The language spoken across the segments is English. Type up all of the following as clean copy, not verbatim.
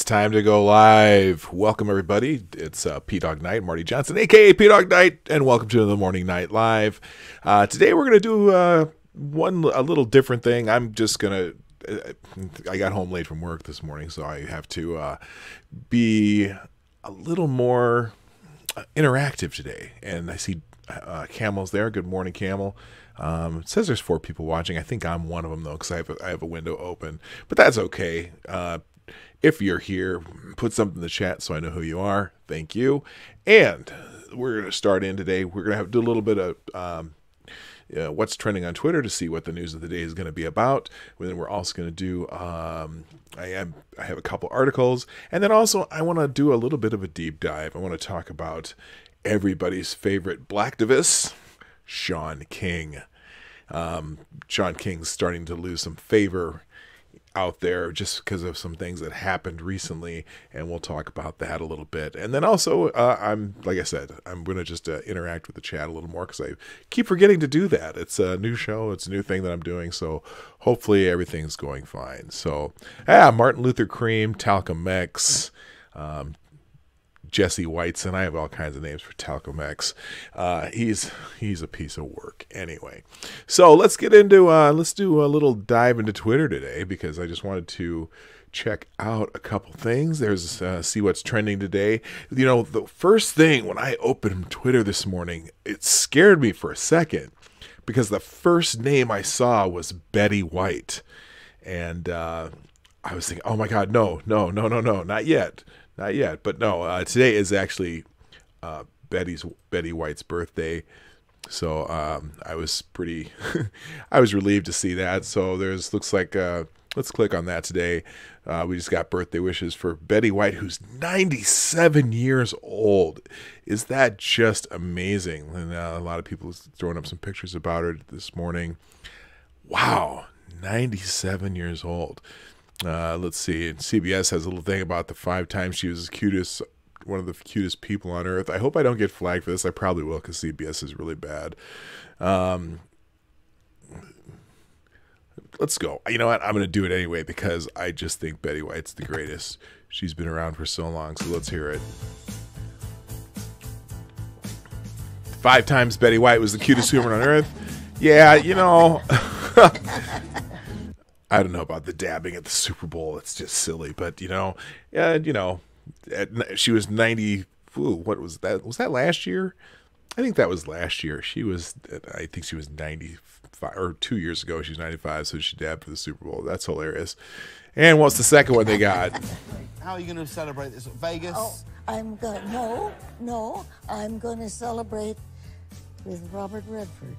time to go live. Welcome, everybody. It's Dawg Knight, Marty Johnson, a.k.a. Dawg Knight, and welcome to the Morning Night Live. Today we're going to do a little different thing. I'm just going to... I got home late from work this morning, so I have to be a little more interactive today. And I see Camel's there. Good morning, Camel. It says there's 4 people watching. I think I'm one of them, though, because I have a window open. But that's okay. If you're here, put something in the chat so I know who you are. Thank you. And we're going to start in today. We're going to do a little bit of what's trending on Twitter to see what the news of the day is going to be about. And then we're also going to do, I have a couple articles. And then also I want to do a little bit of a deep dive. I want to talk about everybody's favorite blacktivist, Shaun King. Shaun King's starting to lose some favor out there just because of some things that happened recently, and we'll talk about that a little bit. And then also, like I said, I'm going to just interact with the chat a little more because I keep forgetting to do that. It's a new show. It's a new thing that I'm doing, so hopefully everything's going fine. So, Martin Luther Cream, Talcum X, Jesse Whiteson. I have all kinds of names for Talcum X. He's a piece of work. Anyway, so let's get into let's do a little dive into Twitter today, because I just wanted to check out a couple things. There's see what's trending today. You know, the first thing when I opened Twitter this morning, it scared me for a second because the first name I saw was Betty White, and I was thinking, oh my God, no, not yet. Not yet, but no, today is actually Betty White's birthday. So I was pretty, I was relieved to see that. So looks like, let's click on that today. We just got birthday wishes for Betty White, who's 97 years old. Is that just amazing? And a lot of people throwing up some pictures about her this morning. Wow, 97 years old. Let's see. And CBS has a little thing about the 5 times she was one of the cutest people on earth. I hope I don't get flagged for this. I probably will, because CBS is really bad. Let's go. You know what? I'm going to do it anyway, because I just think Betty White's the greatest. She's been around for so long, so let's hear it. 5 times Betty White was the cutest woman on earth. Yeah, you know... I don't know about the dabbing at the Super Bowl. It's just silly, but she was 90. Ooh, what was that? Was that last year? I think that was last year. I think she was 95, or 2 years ago. She was 95, so she dabbed for the Super Bowl. That's hilarious. And what's the second one they got? How are you going to celebrate this? Vegas? Oh, I'm going to celebrate with Robert Redford.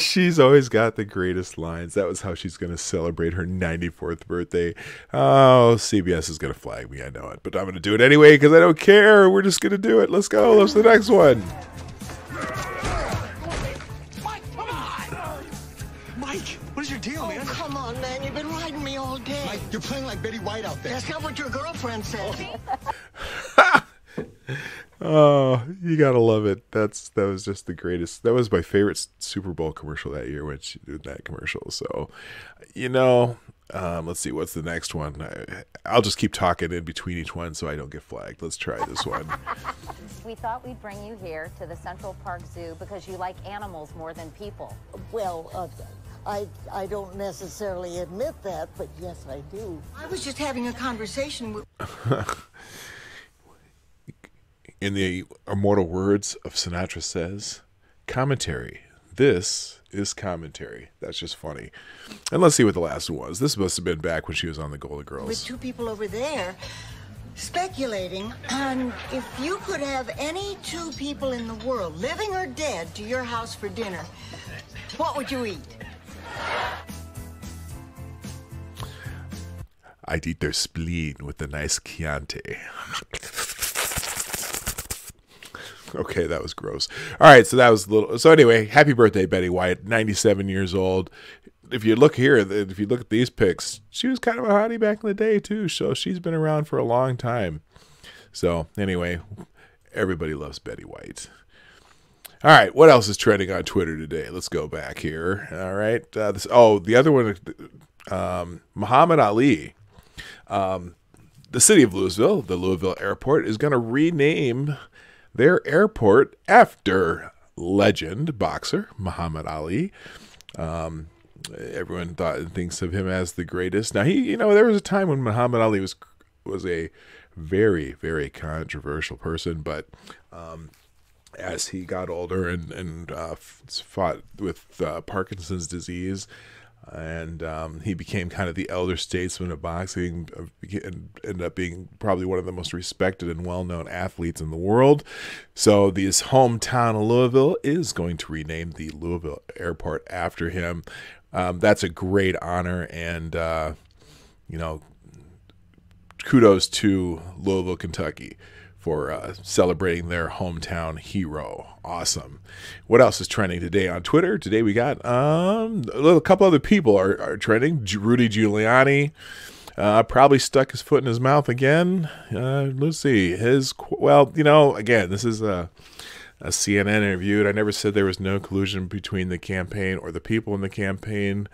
She's always got the greatest lines. That was how she's going to celebrate her 94th birthday. Oh, CBS is going to flag me. I know it, but I'm going to do it anyway because I don't care. We're just going to do it. Let's go. Let's the next one. Mike, come on! Mike, what is your deal, man? Oh, come on, man. You've been riding me all day. Mike, you're playing like Betty White out there. That's not what your girlfriend said. Oh, you gotta love it. That was just the greatest. That was my favorite Super Bowl commercial that year when she did that commercial. So, let's see, what's the next one? I'll just keep talking in between each one so I don't get flagged. Let's try this one. We thought we'd bring you here to the Central Park Zoo because you like animals more than people. Well, I don't necessarily admit that, but yes, I do. I was just having a conversation with... In the immortal words of Sinatra says, commentary. This is commentary. That's just funny. And let's see what the last one was. This must have been back when she was on the Golden Girls. With 2 people over there speculating on if you could have any 2 people in the world, living or dead, to your house for dinner, what would you eat? I'd eat their spleen with a nice Chianti. Okay, that was gross. All right, so that was a little... So anyway, happy birthday, Betty White, 97 years old. If you look here, if you look at these pics, she was kind of a hottie back in the day, too. So she's been around for a long time. So anyway, everybody loves Betty White. All right, what else is trending on Twitter today? Let's go back here. All right. The other one, Muhammad Ali, the city of Louisville, the Louisville airport, is going to rename their airport after legend boxer Muhammad Ali. Everyone thinks of him as the greatest. Now, there was a time when Muhammad Ali was a very, very controversial person, but as he got older and fought with Parkinson's disease, and he became kind of the elder statesman of boxing, and ended up being probably one of the most respected and well-known athletes in the world. So his hometown of Louisville is going to rename the Louisville airport after him. That's a great honor, and kudos to Louisville, Kentucky, for celebrating their hometown hero. Awesome. What else is trending today on Twitter? Today we got a couple other people are trending. Rudy Giuliani probably stuck his foot in his mouth again. Let's see. Again, this is a CNN interview. I never said there was no collusion between the campaign or the people in the campaign.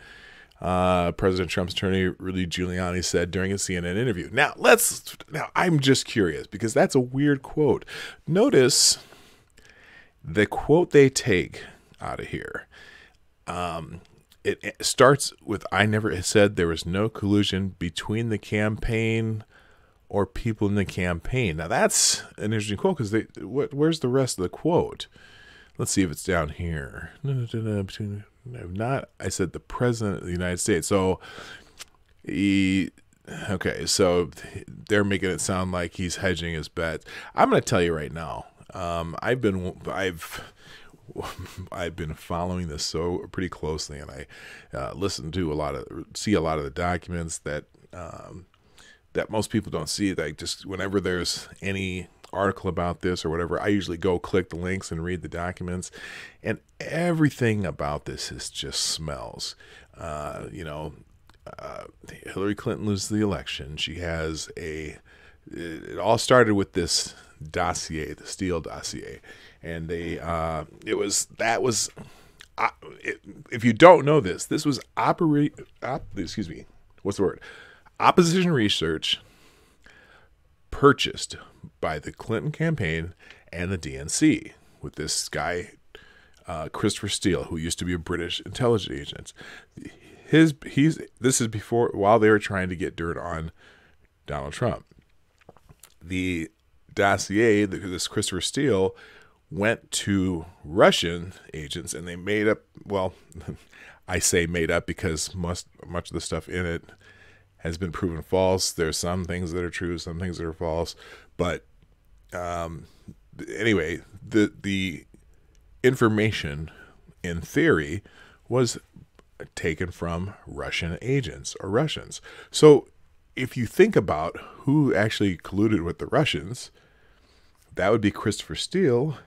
President Trump's attorney, Rudy Giuliani, said during a CNN interview. Now, I'm just curious because that's a weird quote. Notice the quote they take out of here. It starts with, I never said there was no collusion between the campaign or people in the campaign. Now, that's an interesting quote because where's the rest of the quote? Let's see if it's down here. I said the president of the United States. So so they're making it sound like he's hedging his bets. I'm going to tell you right now. I've been following this pretty closely, and I see a lot of the documents that most people don't see. Like, just whenever there's any article about this or whatever, I usually go click the links and read the documents, and everything about this just smells. Hillary Clinton loses the election. She has it all started with this dossier, the Steele dossier, and if you don't know this was opposition research purchased by the Clinton campaign and the DNC with this guy, Christopher Steele, who used to be a British intelligence agent. This is while they were trying to get dirt on Donald Trump. The dossier, this Christopher Steele, went to Russian agents, and they made up, well, I say made up because much of the stuff in it has been proven false. There's some things that are true, some things that are false. But anyway, the information, in theory, was taken from Russian agents or Russians. So if you think about who actually colluded with the Russians, that would be Christopher Steele,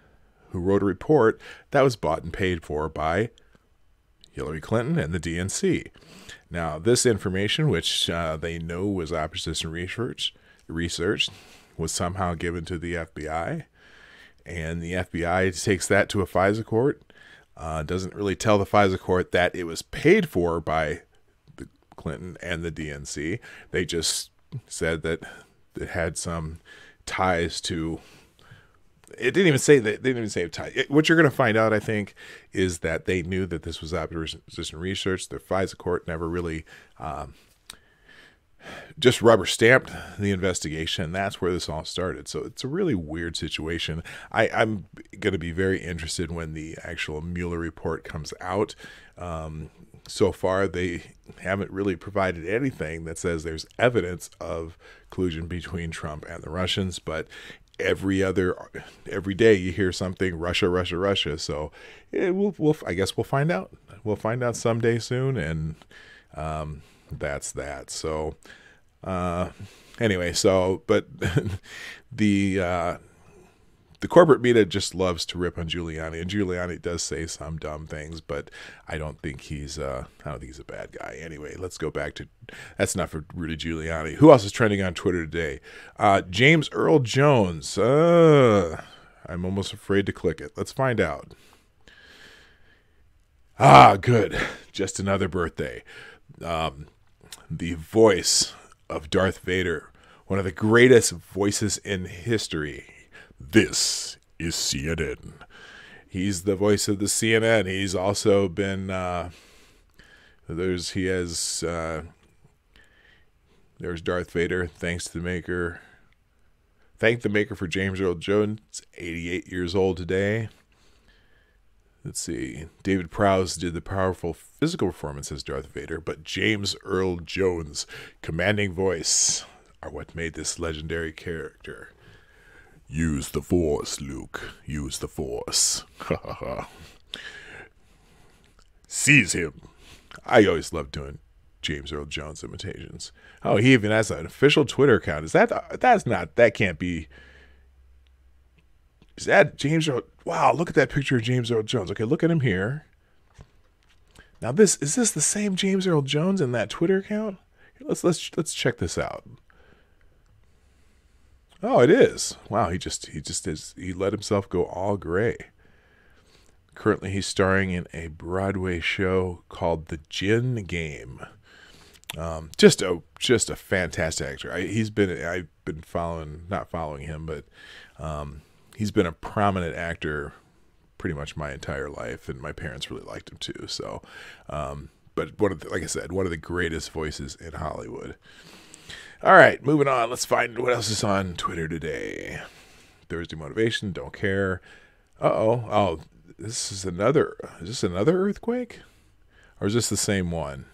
who wrote a report that was bought and paid for by Hillary Clinton and the DNC. Now, this information, which they know was opposition research, was somehow given to the FBI, and the FBI takes that to a FISA court. Doesn't really tell the FISA court that it was paid for by the Clinton and the DNC. They just said that it had some ties to. It didn't even say that. They didn't even say tie. What you're going to find out, I think, is that they knew that this was opposition research. The FISA court never really just rubber stamped the investigation. That's where this all started. So it's a really weird situation. I'm going to be very interested when the actual Mueller report comes out. So far, they haven't really provided anything that says there's evidence of collusion between Trump and the Russians, but every day you hear something Russia. So I guess we'll find out. We'll find out someday soon, and that's that. So anyway, but the corporate media just loves to rip on Giuliani, and Giuliani does say some dumb things, but I don't think he's a bad guy. Anyway, let's go back to, that's enough for Rudy Giuliani. Who else is trending on Twitter today? James Earl Jones. I'm almost afraid to click it. Let's find out. Good. Just another birthday. the voice of Darth Vader, one of the greatest voices in history. This is CNN. He's the voice of the CNN. He's also been there's Darth Vader. Thanks to the maker. Thank the maker for James Earl Jones, 88 years old today. Let's see. David Prowse did the powerful physical performance as Darth Vader, but James Earl Jones' commanding voice are what made this legendary character. Use the Force, Luke. Use the Force. Seize him. I always love doing James Earl Jones imitations. Oh, he even has an official Twitter account. That can't be. Is that James Earl? Wow, look at that picture of James Earl Jones. Okay, look at him here. Now is this the same James Earl Jones in that Twitter account? Let's check this out. Oh, it is. Wow, he let himself go all gray. Currently, he's starring in a Broadway show called The Gin Game. Just a fantastic actor. I've been not following him, but he's been a prominent actor pretty much my entire life, and my parents really liked him too. So, but like I said, one of the greatest voices in Hollywood. All right, moving on. Let's find what else is on Twitter today. Thursday motivation. Don't care. Oh, this is another. Is this another earthquake, or is this the same one?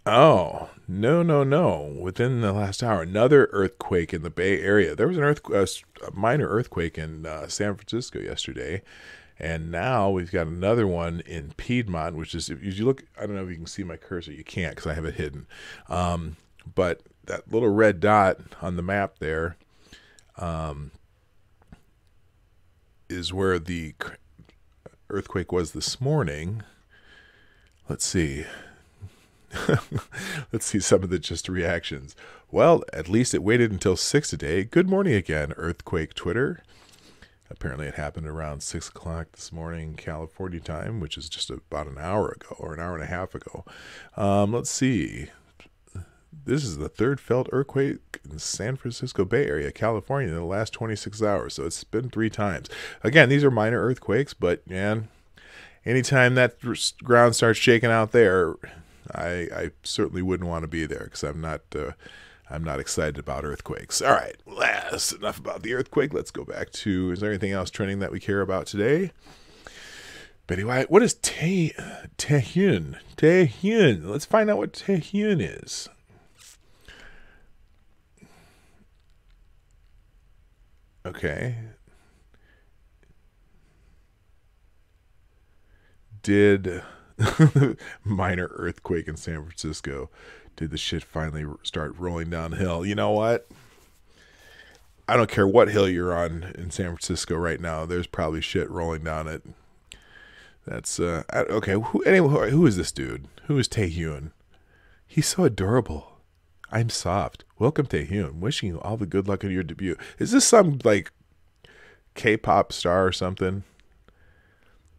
Oh, no. Within the last hour, another earthquake in the Bay Area. There was a minor earthquake in San Francisco yesterday, and now we've got another one in Piedmont, which is, if you look, I don't know if you can see my cursor. You can't because I have it hidden. But that little red dot on the map there is where the earthquake was this morning. Let's see. Let's see some of the just reactions. Well, at least it waited until 6 today. Good morning again, earthquake Twitter. Apparently it happened around 6 o'clock this morning, California time, which is just about an hour ago, or an hour and a half ago. Let's see. This is the third felt earthquake in San Francisco Bay Area, California, in the last 26 hours. So it's been 3 times. Again, these are minor earthquakes, but man, anytime that ground starts shaking out there, I certainly wouldn't want to be there, because I'm not excited about earthquakes. All right, enough about the earthquake. Let's go back to, is there anything else trending that we care about today? Betty White, what is Taehyun? Taehyun. Let's find out what Taehyun is. Okay. Did minor earthquake in San Francisco, did the shit finally start rolling downhill? You know what? I don't care what hill you're on in San Francisco right now. There's probably shit rolling down it. That's okay. Who is this dude? Who is Taehyun? He's so adorable. I'm soft. Welcome, Taehyun. Wishing you all the good luck on your debut. Is this some like K-pop star or something?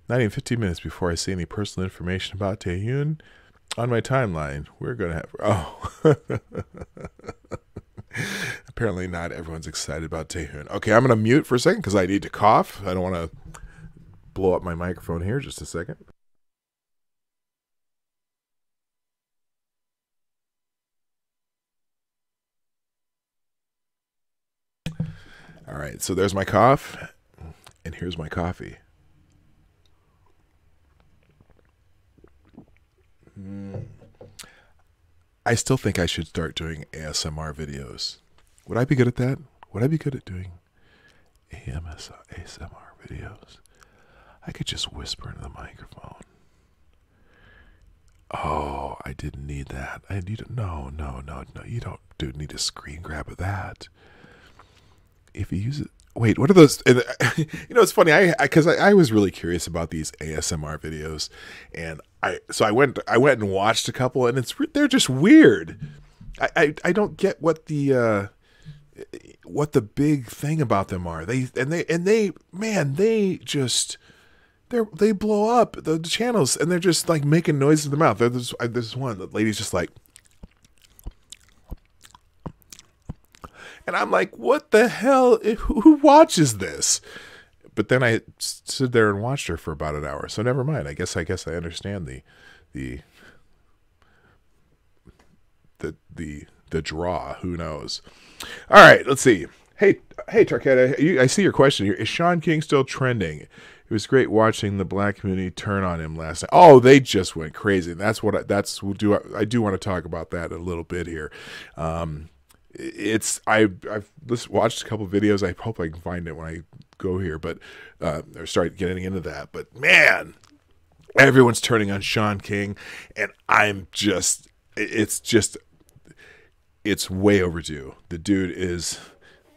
Not even 15 minutes before I see any personal information about Taehyun on my timeline. We're going to have... Oh. Apparently not everyone's excited about Taehyun. Okay, I'm going to mute for a second because I need to cough. I don't want to blow up my microphone here. Just a second. All right, so there's my cough, and here's my coffee. I still think I should start doing ASMR videos. Would I be good at that? Would I be good at doing ASMR videos? I could just whisper into the microphone. Oh, I didn't need that. No. You don't need a screen grab of that. If you use it, wait, what are those? You know, it's funny. Because I was really curious about these ASMR videos, and I went and watched a couple, and they're just weird. I don't get what the big thing about them are. They just they blow up the channels, and they're just like making noises in their mouth. There's one, the lady's just like, and I'm like, what the hell? Who watches this? But then I stood there and watched her for about an hour. So never mind. I guess I understand the draw. Who knows? All right, let's see. Hey, Tarkett, I see your question here. Is Shaun King still trending? It was great watching the black community turn on him last night. Oh, they just went crazy. And that's what I do want to talk about that a little bit here. I've watched a couple of videos. I hope I can find it when I go here, but or start getting into that. But man, everyone's turning on Shaun King, and it's way overdue. The dude is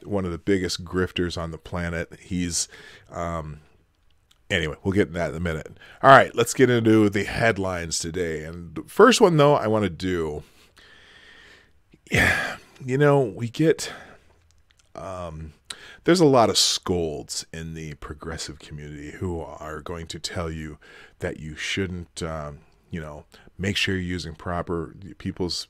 one of the biggest grifters on the planet. He's anyway, we'll get into that in a minute. All right, let's get into the headlines today. And the first one, though, I want to do, we get, there's a lot of scolds in the progressive community who are going to tell you that you shouldn't, make sure you're using proper people's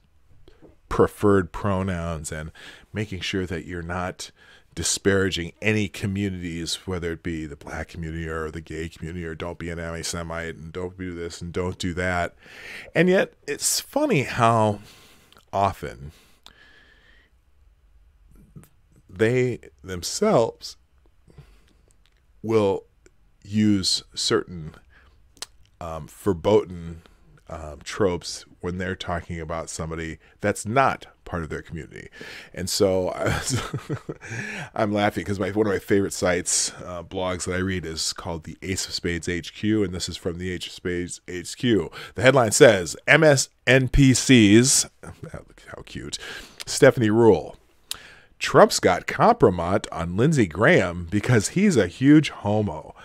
preferred pronouns and making sure that you're not disparaging any communities, whether it be the black community or the gay community, or don't be an anti-Semite and don't do this and don't do that. And yet it's funny how often they themselves will use certain verboten tropes when they're talking about somebody that's not part of their community. And so I'm laughing because one of my favorite sites, blogs that I read, is called the Ace of Spades HQ, and this is from the Ace of Spades HQ. The headline says, MSNPCs, how cute, Stephanie Rule, Trump's got compromise on Lindsey Graham because he's a huge homo.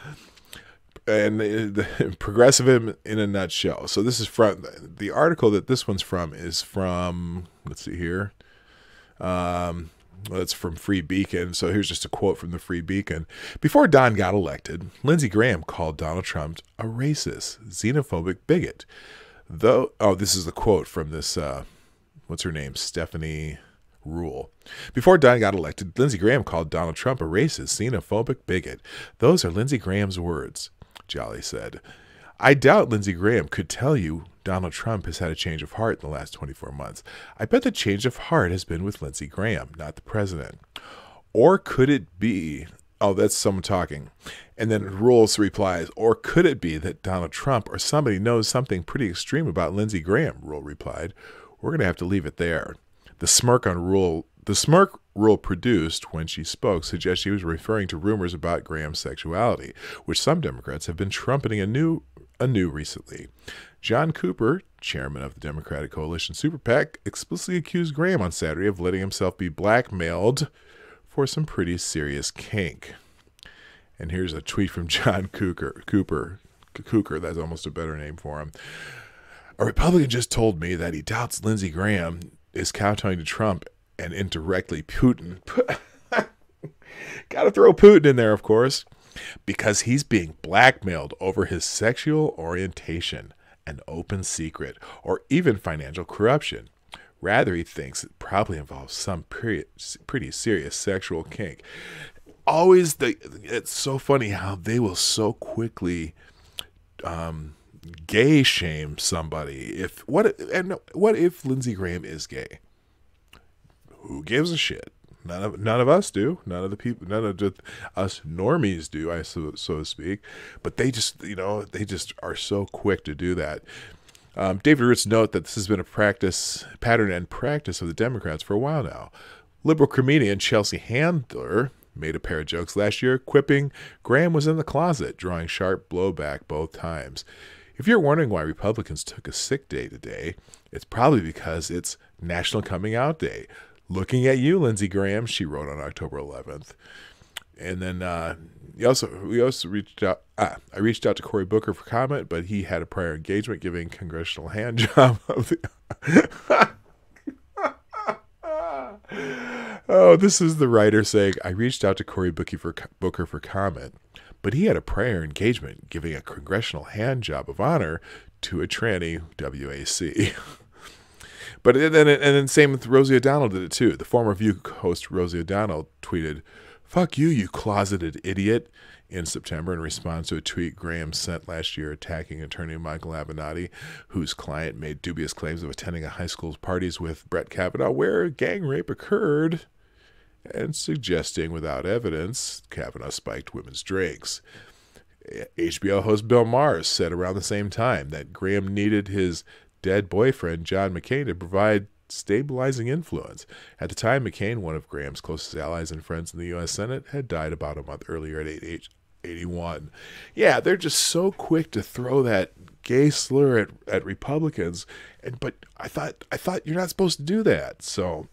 And the progressive in a nutshell. So this is from the article that this one's from is from, let's see here. It's from Free Beacon. So here's just a quote from the Free Beacon. Before Don got elected, Lindsey Graham called Donald Trump a racist, xenophobic bigot. This is the quote from this, what's her name? Stephanie Rule. Before Don got elected, Lindsey Graham called Donald Trump a racist, xenophobic bigot. Those are Lindsey Graham's words. Jolly said, I doubt Lindsey Graham could tell you Donald Trump has had a change of heart in the last 24 months. I bet the change of heart has been with Lindsey Graham, not the president. Or could it be, that's someone talking. And then Rules replies, or could it be that Donald Trump or somebody knows something pretty extreme about Lindsey Graham? Rule replied, we're going to have to leave it there. The smirk Rule produced when she spoke suggests she was referring to rumors about Graham's sexuality, which some Democrats have been trumpeting anew recently. John Cooper, chairman of the Democratic Coalition Super PAC, explicitly accused Graham on Saturday of letting himself be blackmailed for some pretty serious kink. And here's a tweet from John Cooper, that's almost a better name for him. A Republican just told me that he doubts Lindsey Graham is kowtowing to Trump and indirectly Putin. Got to throw Putin in there, of course, because he's being blackmailed over his sexual orientation, an open secret, or even financial corruption. Rather, he thinks it probably involves some pretty serious sexual kink. It's so funny how they will so quickly gay shame somebody. What if Lindsey Graham is gay? Who gives a shit? None of us do. None of us normies do, so to speak. But they just are so quick to do that. David Roots note that this has been a pattern and practice of the Democrats for a while now. Liberal comedian Chelsea Handler made a pair of jokes last year, quipping, Graham was in the closet, drawing sharp blowback both times. If you're wondering why Republicans took a sick day today, it's probably because it's National Coming Out Day. Looking at you, Lindsey Graham, she wrote on October 11th. And then we also reached out. I reached out to Cory Booker for comment, but he had a prior engagement giving congressional hand job of the. Oh, this is the writer saying, I reached out to Cory Booker for comment, but he had a prior engagement giving a congressional hand job of honor to a tranny WAC. But and then same with Rosie O'Donnell did it too. The former View host Rosie O'Donnell tweeted, "Fuck you, you closeted idiot," in September in response to a tweet Graham sent last year attacking attorney Michael Avenatti, whose client made dubious claims of attending a high school parties with Brett Kavanaugh where gang rape occurred, and suggesting without evidence Kavanaugh spiked women's drinks. HBO host Bill Maher said around the same time that Graham needed his dead boyfriend John McCain to provide stabilizing influence. At the time, McCain, one of Graham's closest allies and friends in the U.S. Senate, had died about a month earlier at age 81. Yeah, they're just so quick to throw that gay slur at Republicans, but I thought you're not supposed to do that. So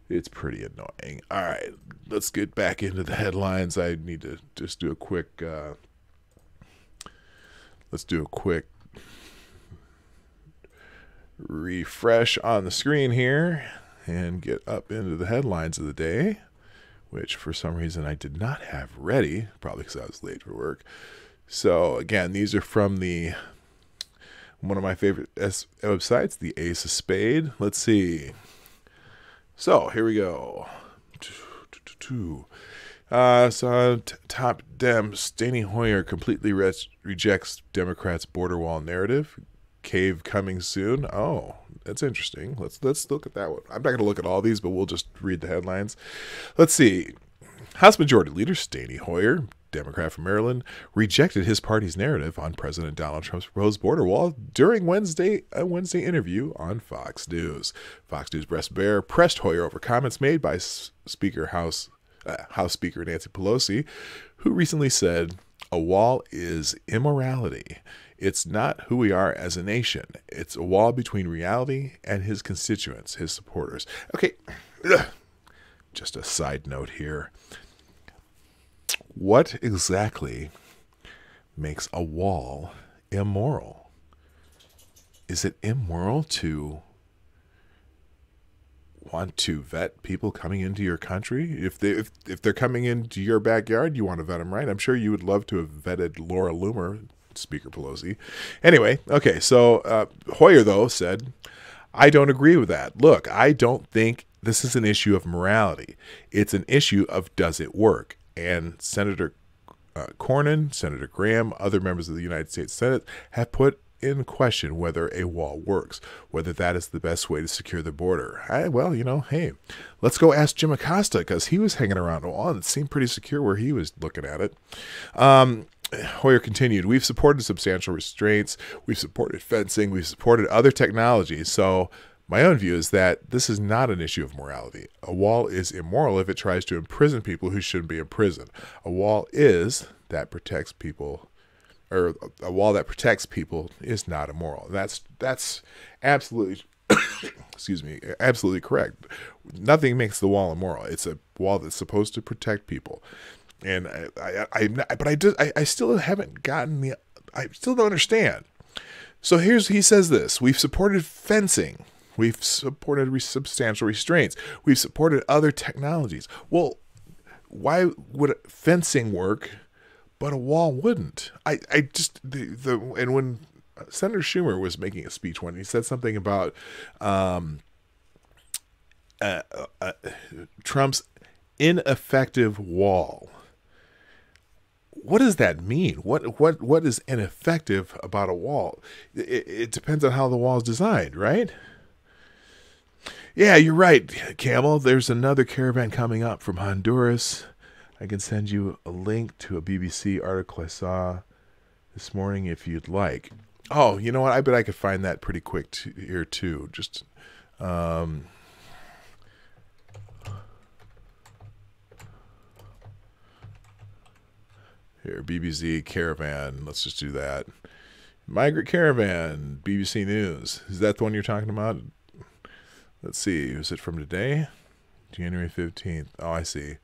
it's pretty annoying. All right, let's get back into the headlines. I need to just do a quick. Let's do a quick refresh on the screen here and get up into the headlines of the day, which for some reason I did not have ready, probably because I was late for work. So again, these are from one of my favorite websites, the Ace of Spade. Let's see. So here we go. Top Dem Steny Hoyer completely rejects Democrats' border wall narrative. Cave coming soon. Oh, that's interesting. Let's look at that one. I'm not going to look at all these, but we'll just read the headlines. Let's see. House Majority Leader Steny Hoyer, Democrat from Maryland, rejected his party's narrative on President Donald Trump's proposed border wall during a Wednesday interview on Fox News. Fox News pressed Hoyer over comments made by House Speaker Nancy Pelosi, who recently said, "A wall is immorality. It's not who we are as a nation. It's a wall between reality and his constituents, his supporters." Okay, just a side note here. What exactly makes a wall immoral? Is it immoral to want to vet people coming into your country? If they're coming into your backyard, you want to vet them, right? I'm sure you would love to have vetted Laura Loomer, Speaker Pelosi. Anyway, okay, so Hoyer, though, said, "I don't agree with that. Look, I don't think this is an issue of morality. It's an issue of does it work?" And Senator Cornyn, Senator Graham, other members of the United States Senate have put in question whether a wall works, whether that is the best way to secure the border. Well, hey, let's go ask Jim Acosta, because he was hanging around a wall and it seemed pretty secure where he was looking at it. Hoyer continued, "We've supported substantial restraints, we've supported fencing, we've supported other technologies. So my own view is that this is not an issue of morality. A wall is immoral if it tries to imprison people who shouldn't be imprisoned. A wall that protects people is not immoral." That's absolutely, excuse me, absolutely correct. Nothing makes the wall immoral. It's a wall that's supposed to protect people. And I still haven't gotten I still don't understand. So he says this: "We've supported fencing. We've supported substantial restraints. We've supported other technologies." Well, why would fencing work, but a wall wouldn't? And when Senator Schumer was making a speech when he said something about Trump's ineffective wall. What does that mean? What is ineffective about a wall? It depends on how the wall is designed, right? Yeah, you're right, Camel. There's another caravan coming up from Honduras. I can send you a link to a BBC article I saw this morning if you'd like. Oh, you know what? I bet I could find that pretty quick here too. Just here, BBC Caravan. Let's just do that. Migrant Caravan, BBC News. Is that the one you're talking about? Let's see. Is it from today? January 15th. Oh, I see.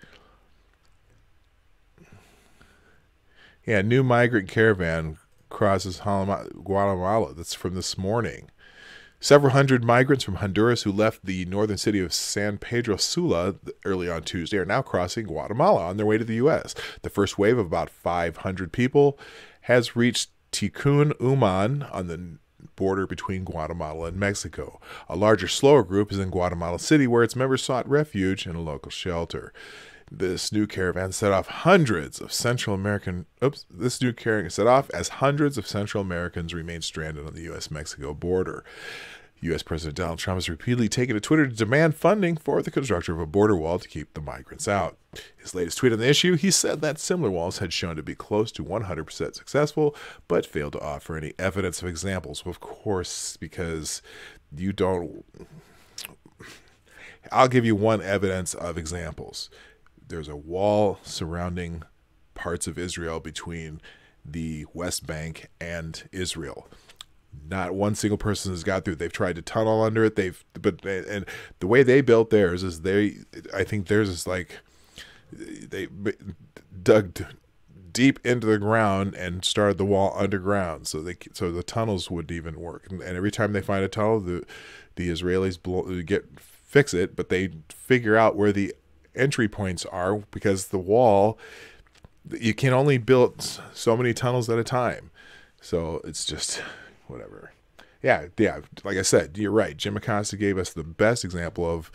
Yeah, new migrant caravan crosses Guatemala. That's from this morning. Several hundred migrants from Honduras who left the northern city of San Pedro Sula early on Tuesday are now crossing Guatemala on their way to the U.S. The first wave of about 500 people has reached Taehyun on the border between Guatemala and Mexico. A larger, slower group is in Guatemala City, where its members sought refuge in a local shelter. This new caravan set off as hundreds of Central Americans remain stranded on the U.S.-Mexico border. U.S. President Donald Trump has repeatedly taken to Twitter to demand funding for the construction of a border wall to keep the migrants out. His latest tweet on the issue, he said that similar walls had shown to be close to 100% successful, but failed to offer any evidence of examples. Of course, because you don't... I'll give you one evidence of examples. There's a wall surrounding parts of Israel between the West Bank and Israel. Not one single person has got through. They've tried to tunnel under it. And the way they built theirs is I think theirs is like they dug deep into the ground and started the wall underground, so the tunnels wouldn't even work. And every time they find a tunnel, the Israelis fix it, but they figure out where the entry points are, because the wall, you can only build so many tunnels at a time. So it's just whatever. Yeah. Like I said, you're right. Jim Acosta gave us the best example of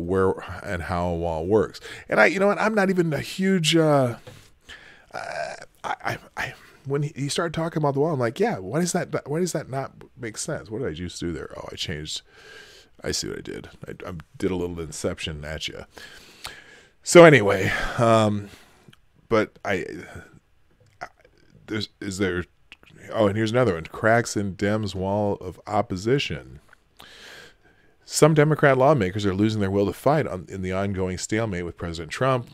where and how a wall works. And I'm not even a huge. When he started talking about the wall, I'm like, yeah. Why does that not make sense? What did I just do there? Oh, I changed. I see what I did. I did a little inception at you. So anyway, but Oh, and here's another one. Cracks in Dems' wall of opposition. Some Democrat lawmakers are losing their will to fight in the ongoing stalemate with President Trump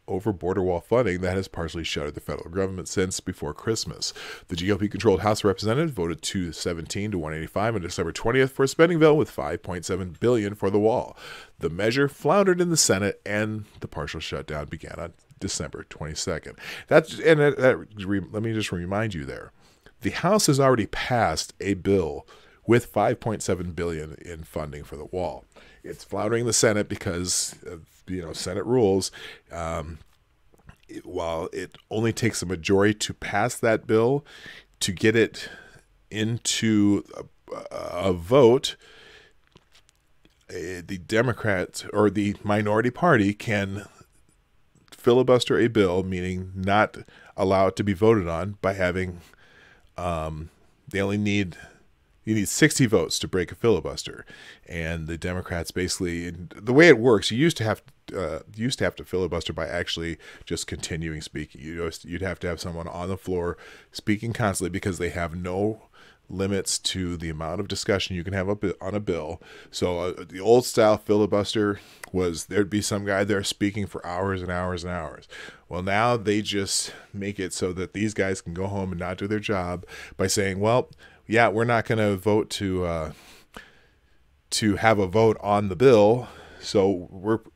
over border wall funding that has partially shuttered the federal government since before Christmas. The GOP-controlled House of Representatives voted 217 to 185 on December 20th for a spending bill with $5.7 billion for the wall. The measure floundered in the Senate, and the partial shutdown began on December 22nd. Let me just remind you there. The House has already passed a bill with $5.7 billion in funding for the wall. It's floundering the Senate because of, Senate rules. While it only takes a majority to pass that bill, to get it into a vote, the Democrats or the minority party can filibuster a bill, meaning not allow it to be voted on by having... you need 60 votes to break a filibuster, and the Democrats basically, the way it works, you used to have to filibuster by actually just continuing speaking. You'd have to have someone on the floor speaking constantly, because they have no limits to the amount of discussion you can have on a bill. So the old style filibuster was there'd be some guy there speaking for hours and hours and hours. Well, now they just make it so that these guys can go home and not do their job by saying, well, yeah, we're not going to vote to have a vote on the bill, so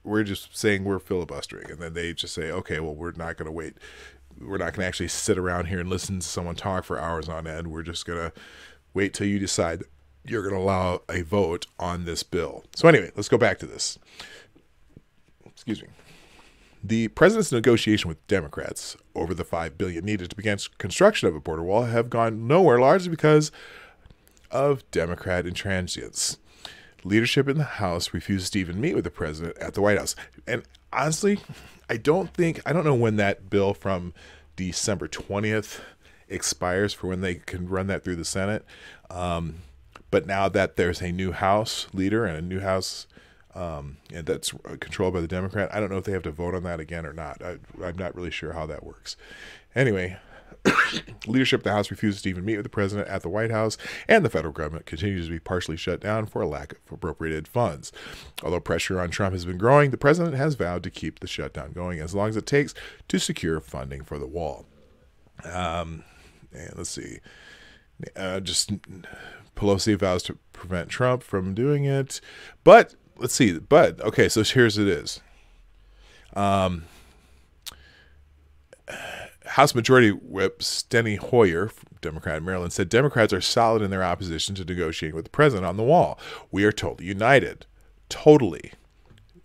we're just saying we're filibustering. And then they just say, okay, well, we're not going to wait. We're not going to actually sit around here and listen to someone talk for hours on end. We're just going to wait till you decide you're going to allow a vote on this bill. So anyway, let's go back to this. Excuse me. The president's negotiation with Democrats over the $5 billion needed to begin construction of a border wall have gone nowhere, largely because of Democrat intransigence. Leadership in the House refuses to even meet with the president at the White House. And honestly, I don't know when that bill from December 20th expires for when they can run that through the Senate. But now that there's a new House leader and a new House and that's controlled by the Democrat, I don't know if they have to vote on that again or not. I'm not really sure how that works. Anyway, leadership of the House refuses to even meet with the president at the White House, and the federal government continues to be partially shut down for a lack of appropriated funds. Although pressure on Trump has been growing, the president has vowed to keep the shutdown going as long as it takes to secure funding for the wall. And let's see. Just Pelosi vows to prevent Trump from doing it. But let's see. But okay, so here's it is. House Majority Whip Steny Hoyer, Democrat in Maryland, said Democrats are solid in their opposition to negotiating with the president on the wall. We are totally united. Totally,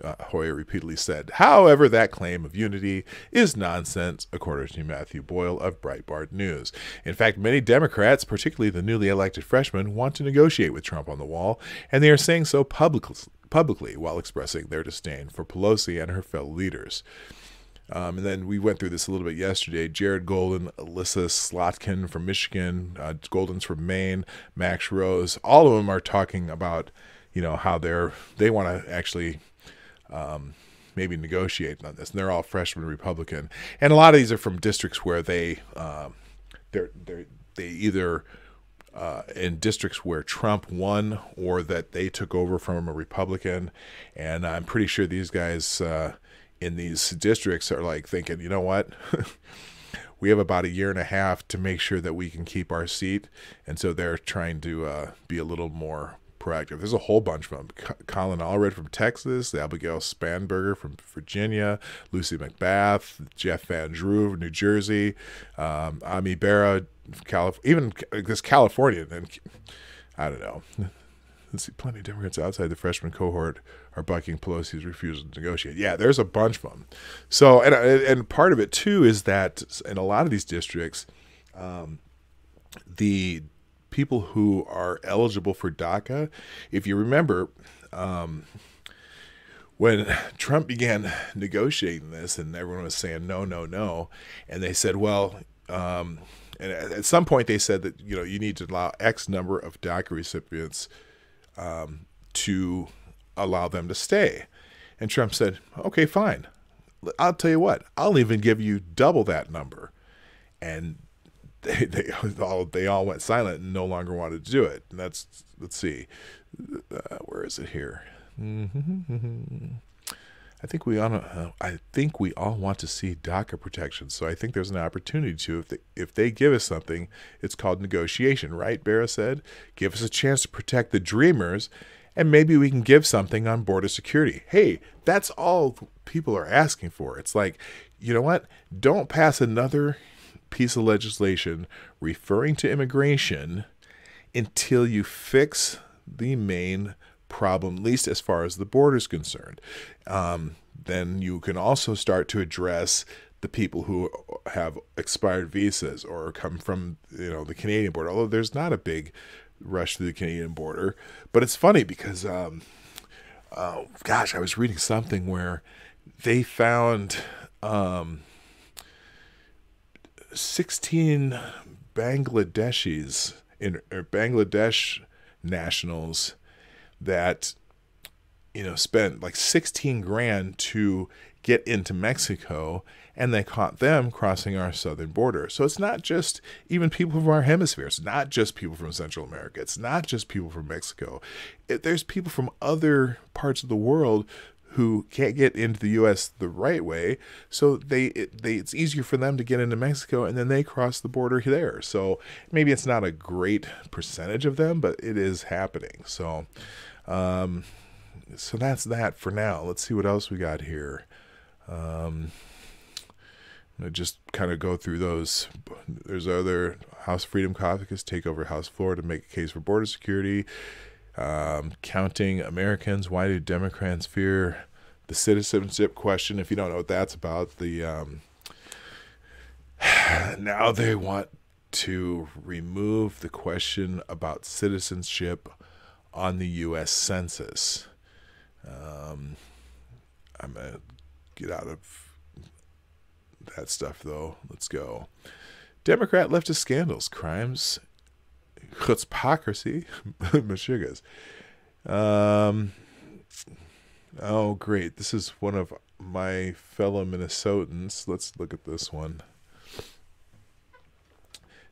Hoyer repeatedly said. However, that claim of unity is nonsense, according to Matthew Boyle of Breitbart News. In fact, many Democrats, particularly the newly elected freshmen, want to negotiate with Trump on the wall, and they are saying so publicly while expressing their disdain for Pelosi and her fellow leaders. And then we went through this a little bit yesterday. Jared Golden, Alyssa Slotkin from Michigan, Golden's from Maine, Max Rose, all of them are talking about, how they want to actually maybe negotiate on this. And they're all freshman Republican. And a lot of these are from districts where they either in districts where Trump won or that they took over from a Republican. And I'm pretty sure these guys in these districts are like thinking, you know what? We have about a year and a half to make sure that we can keep our seat. And so they're trying to be a little more proactive. There's a whole bunch of them. Colin Allred from Texas, Abigail Spanberger from Virginia, Lucy McBath, Jeff Van Drew, New Jersey, Ami Bera, even this California. And I don't know. Let's see, plenty of Democrats outside the freshman cohort are bucking Pelosi's refusal to negotiate. Yeah, there's a bunch of them. So, and part of it too is that in a lot of these districts, the people who are eligible for DACA, if you remember, when Trump began negotiating this, and everyone was saying no, no, no, and they said, well, and at some point they said that you need to allow X number of DACA recipients to allow them to stay. And Trump said, okay, fine. I'll tell you what, I'll even give you double that number. And they all went silent and no longer wanted to do it. And let's see, where is it here? I think we all want to see DACA protection. So I think there's an opportunity to, if they give us something, it's called negotiation, right? Barra said, give us a chance to protect the dreamers, and maybe we can give something on border security. Hey, that's all people are asking for. It's like, you know what? Don't pass another piece of legislation referring to immigration until you fix the main problem, at least as far as the border is concerned. Then you can also start to address the people who have expired visas or come from the Canadian border, although there's not a big rush to the Canadian border. But it's funny because I was reading something where they found 16 Bangladesh nationals that spent like 16 grand to get into Mexico, and they caught them crossing our southern border. So it's not just even people from our hemisphere. It's not just people from Central America. It's not just people from Mexico. There's people from other parts of the world who can't get into the U.S. the right way, so it's easier for them to get into Mexico, and then they cross the border there. So maybe it's not a great percentage of them, but it is happening. So that's that for now. Let's see what else we got here. I'm going to just kind of go through those. There's other House Freedom Caucus take over House floor to make a case for border security. Counting Americans. Why do Democrats fear the citizenship question? If you don't know what that's about, now they want to remove the question about citizenship on the U.S. Census. I'm going to get out of that stuff, though. Let's go. Democrat leftist scandals, crimes, hypocrisy, Meshuggahs. Oh, great. This is one of my fellow Minnesotans. Let's look at this one.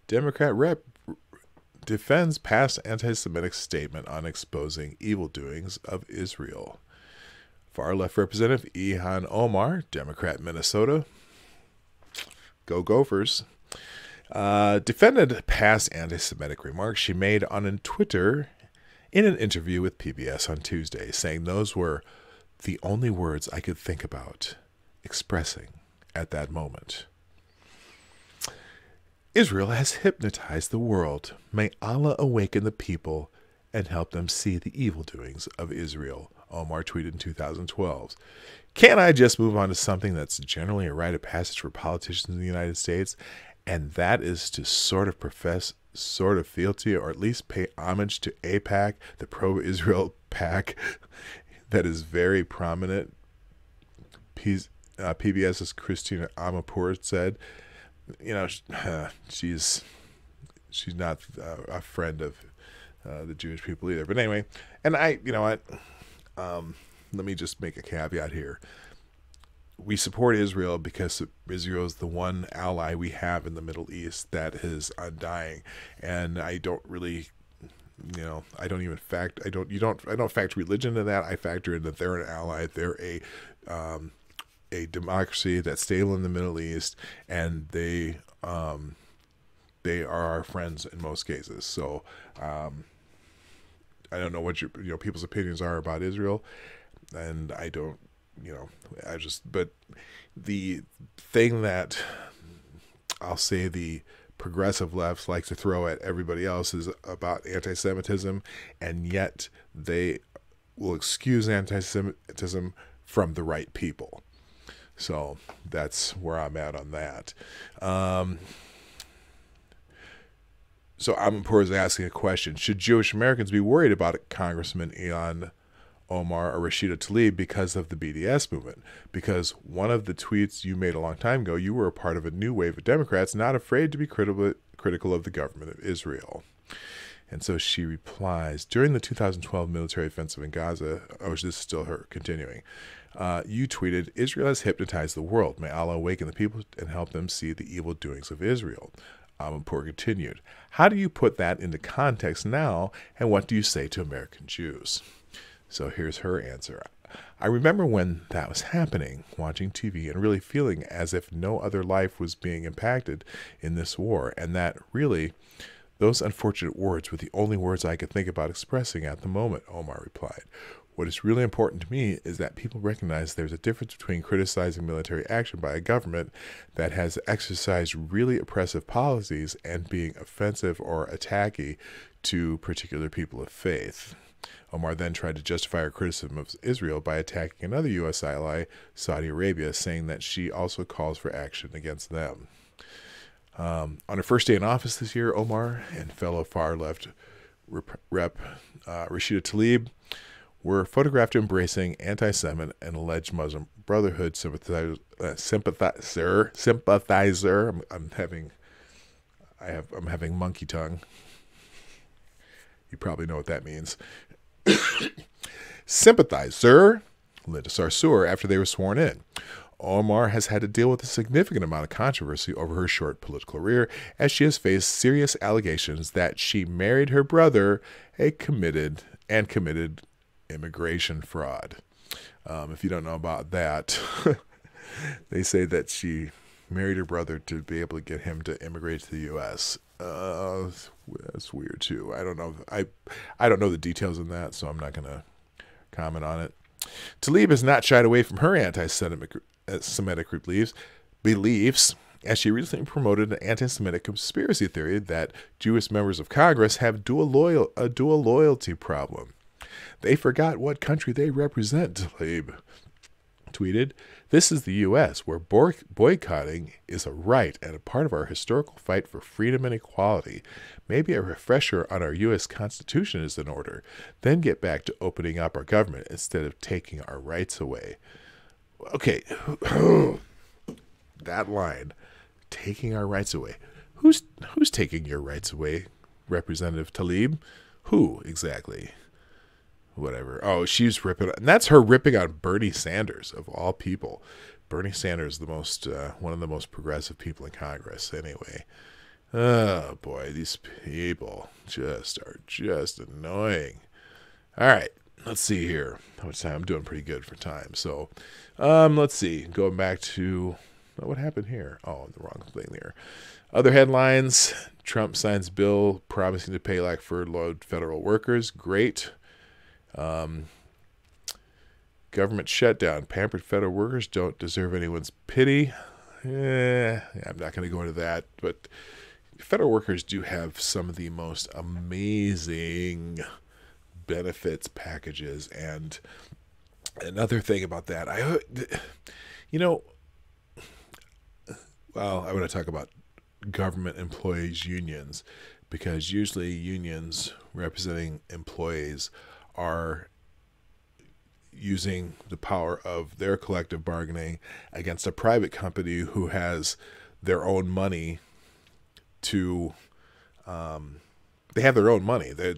Democrat rep defends past anti-Semitic statement on exposing evil doings of Israel. Far left Representative Ilhan Omar, Democrat, Minnesota. Go Gophers. Defended past anti-Semitic remarks she made on Twitter in an interview with PBS on Tuesday, saying those were the only words I could think about expressing at that moment. Israel has hypnotized the world. May Allah awaken the people and help them see the evil doings of Israel. Omar tweeted in 2012. Can I just move on to something that's generally a rite of passage for politicians in the United States? And that is to sort of profess sort of fealty, or at least pay homage to AIPAC, the pro-Israel PAC that is very prominent. PBS's Christina Amanpour said, you know, she's not a friend of the Jewish people either. But anyway, and you know what? Let me just make a caveat here. We support Israel because Israel is the one ally we have in the Middle East that is undying, and I don't really, you know, I don't factor religion into that. I factor in that they're an ally. They're a democracy that's stable in the Middle East, and they are our friends in most cases. So I don't know what people's opinions are about Israel, and I don't. But the thing that I'll say the progressive left likes to throw at everybody else is about anti-Semitism, and yet they will excuse anti-Semitism from the right people. So that's where I'm at on that. So Amanpour is asking a question. Should Jewish Americans be worried about Congressman Ilhan Omar or Rashida Tlaib because of the BDS movement? Because one of the tweets you made a long time ago, you were a part of a new wave of Democrats not afraid to be critical of the government of Israel. And so she replies, during the 2012 military offensive in Gaza, this is still her continuing, you tweeted, Israel has hypnotized the world. May Allah awaken the people and help them see the evil doings of Israel. Amanpour continued, how do you put that into context now, and what do you say to American Jews? So here's her answer. I remember when that was happening, watching TV and really feeling as if no other life was being impacted in this war, and that really those unfortunate words were the only words I could think about expressing at the moment, Omar replied. What is really important to me is that people recognize there's a difference between criticizing military action by a government that has exercised really oppressive policies and being offensive or attacky to particular people of faith. Omar then tried to justify her criticism of Israel by attacking another U.S. ally, Saudi Arabia, saying that she also calls for action against them. On her first day in office this year, Omar and fellow far-left rep Rashida Tlaib were photographed embracing anti-Semitic and alleged Muslim Brotherhood sympathizer. I'm having monkey tongue. You probably know what that means. Sympathizer Linda Sarsour after they were sworn in. Omar has had to deal with a significant amount of controversy over her short political career, as she has faced serious allegations that she married her brother, committed immigration fraud. If you don't know about that, they say that she married her brother to be able to get him to immigrate to the U.S. That's weird too. I don't know. I don't know the details in that, so I'm not going to comment on it. Tlaib has not shied away from her anti-Semitic beliefs, as she recently promoted an anti-Semitic conspiracy theory that Jewish members of Congress have a dual loyalty problem. They forgot what country they represent, Tlaib tweeted. This is the U.S., where boycotting is a right and a part of our historical fight for freedom and equality. Maybe a refresher on our U.S. Constitution is in order. Then get back to opening up our government instead of taking our rights away. Okay, that line, taking our rights away. Who's taking your rights away, Representative Tlaib? Who exactly? Whatever. Oh, she's ripping, and that's her ripping on Bernie Sanders of all people. Bernie Sanders, one of the most progressive people in Congress. Anyway, oh boy, these people are just annoying. All right, let's see here. How much time? I'm doing pretty good for time. So, let's see. Going back to what happened here. Oh, the wrong thing there. Other headlines: Trump signs bill promising to pay like furloughed federal workers. Great. Government shutdown. Pampered federal workers don't deserve anyone's pity. I'm not going to go into that, but federal workers do have some of the most amazing benefits packages. And another thing about that, I want to talk about government employees unions, because usually unions representing employees are using the power of their collective bargaining against a private company who has their own money to they have their own money. They're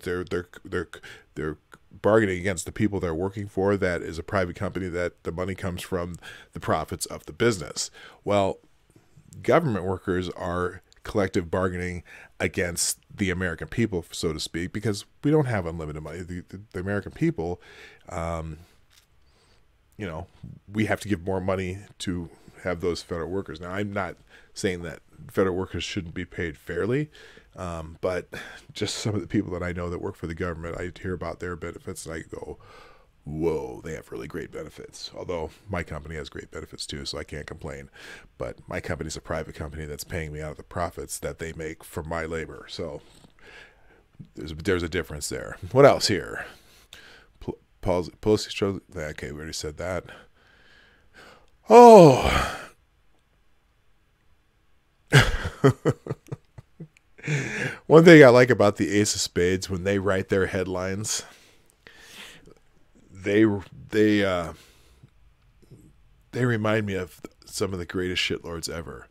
bargaining against the people they're working for. That is a private company that the money comes from the profits of the business. Well, government workers are collective bargaining against the American people, so to speak, because we don't have unlimited money. The American people, we have to give more money to have those federal workers. Now, I'm not saying that federal workers shouldn't be paid fairly, but just some of the people that I know that work for the government, I hear about their benefits and I go, whoa, they have really great benefits. Although my company has great benefits too, so I can't complain. But my company's a private company that's paying me out of the profits that they make from my labor. So there's a difference there. What else here? Pelosi shows. Okay, we already said that. Oh. One thing I like about the Ace of Spades, when they write their headlines, they remind me of some of the greatest shitlords ever.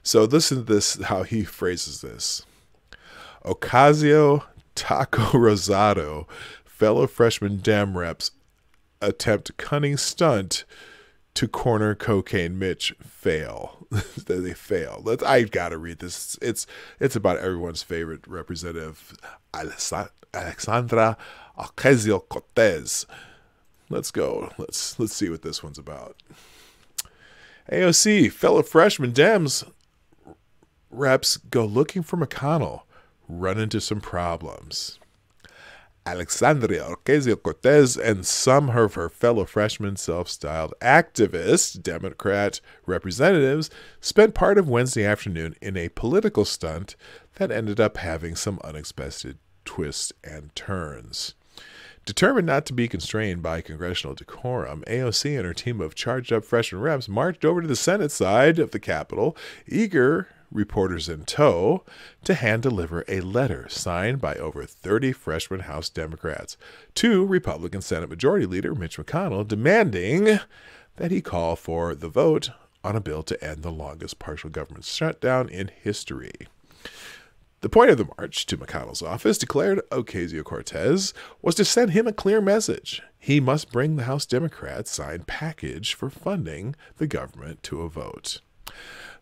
So listen to this, how he phrases this. Ocasio Taco Rosado, fellow freshman Dem reps attempt cunning stunt to corner cocaine Mitch fail. They fail. I gotta read this. It's about everyone's favorite representative, Alexandra Ocasio-Cortez. Let's go. Let's see what this one's about. AOC, fellow freshman Dems reps go looking for McConnell, run into some problems. Alexandria Ocasio-Cortez and some of her fellow freshmen self-styled activist Democrat representatives spent part of Wednesday afternoon in a political stunt that ended up having some unexpected twists and turns. Determined not to be constrained by congressional decorum, AOC and her team of charged-up freshman reps marched over to the Senate side of the Capitol, eager, reporters in tow, to hand-deliver a letter signed by over 30 freshman House Democrats to Republican Senate Majority Leader Mitch McConnell, demanding that he call for the vote on a bill to end the longest partial government shutdown in history. The point of the march to McConnell's office, declared Ocasio-Cortez, was to send him a clear message. He must bring the House Democrats' signed package for funding the government to a vote.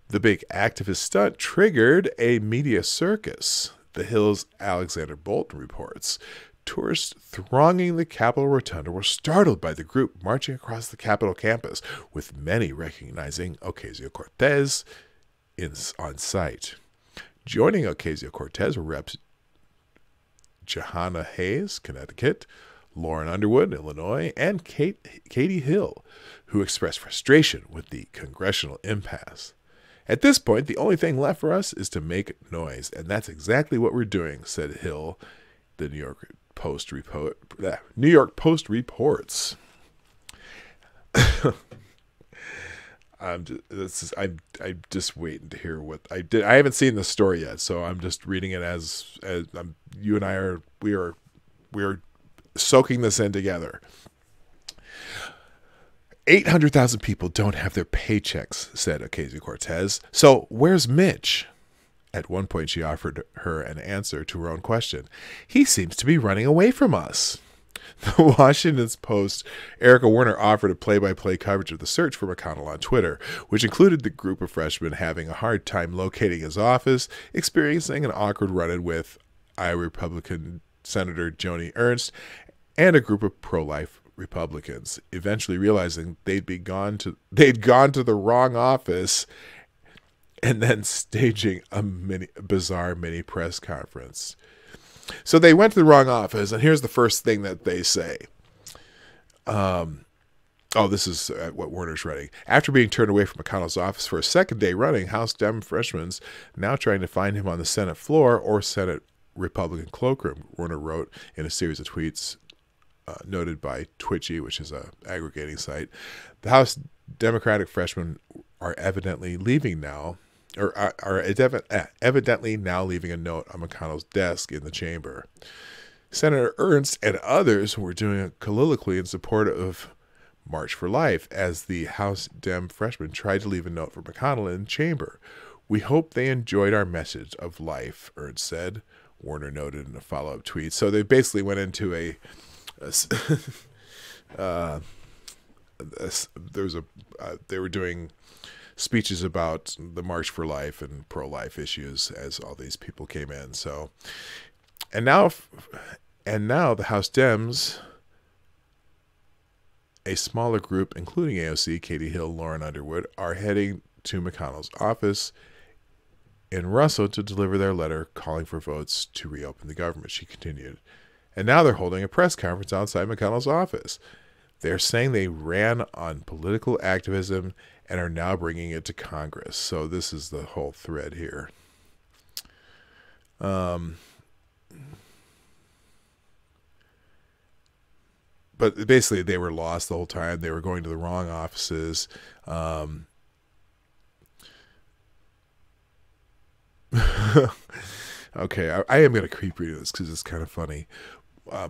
The big activist stunt triggered a media circus. The Hill's Alexander Bolton reports. Tourists thronging the Capitol Rotunda were startled by the group marching across the Capitol campus, with many recognizing Ocasio-Cortez on sight. Joining Ocasio-Cortez were Reps Jahana Hayes, Connecticut, Lauren Underwood, Illinois, and Katie Hill, who expressed frustration with the congressional impasse. At this point, the only thing left for us is to make noise, and that's exactly what we're doing, said Hill. The New York Post reports. I'm just waiting to hear what I did. I haven't seen the story yet, so I'm just reading it as you and I are soaking this in together. 800,000 people don't have their paychecks, said Ocasio-Cortez. So where's Mitch? At one point, she offered her an answer to her own question. He seems to be running away from us. The Washington Post's Erica Werner offered a play-by-play coverage of the search for McConnell on Twitter, which included the group of freshmen having a hard time locating his office, experiencing an awkward run-in with Iowa Republican Senator Joni Ernst, and a group of pro-life Republicans, eventually realizing they'd gone to the wrong office, and then staging a bizarre mini press conference. So they went to the wrong office, and here's the first thing that they say. Oh, this is what Warner's writing. After being turned away from McConnell's office for a second day running, House Dem freshmen now trying to find him on the Senate floor or Senate Republican cloakroom, Warner wrote in a series of tweets noted by Twitchy, which is a aggregating site. The House Democratic freshmen are evidently leaving now, or are evidently now leaving a note on McConnell's desk in the chamber. Senator Ernst and others were doing a colloquy in support of March for Life as the House Dem freshmen tried to leave a note for McConnell in the chamber. We hope they enjoyed our message of life, Ernst said, Warner noted in a follow-up tweet. So they basically went into they were doing speeches about the March for Life and pro-life issues as all these people came in. So, and now the House Dems, a smaller group, including AOC, Katie Hill, Lauren Underwood, are heading to McConnell's office in Russell to deliver their letter calling for votes to reopen the government, she continued. And now they're holding a press conference outside McConnell's office. They're saying they ran on political activism and are now bringing it to Congress. So this is the whole thread here. But basically, they were lost the whole time. They were going to the wrong offices. Okay, I am going to keep reading this because it's kind of funny.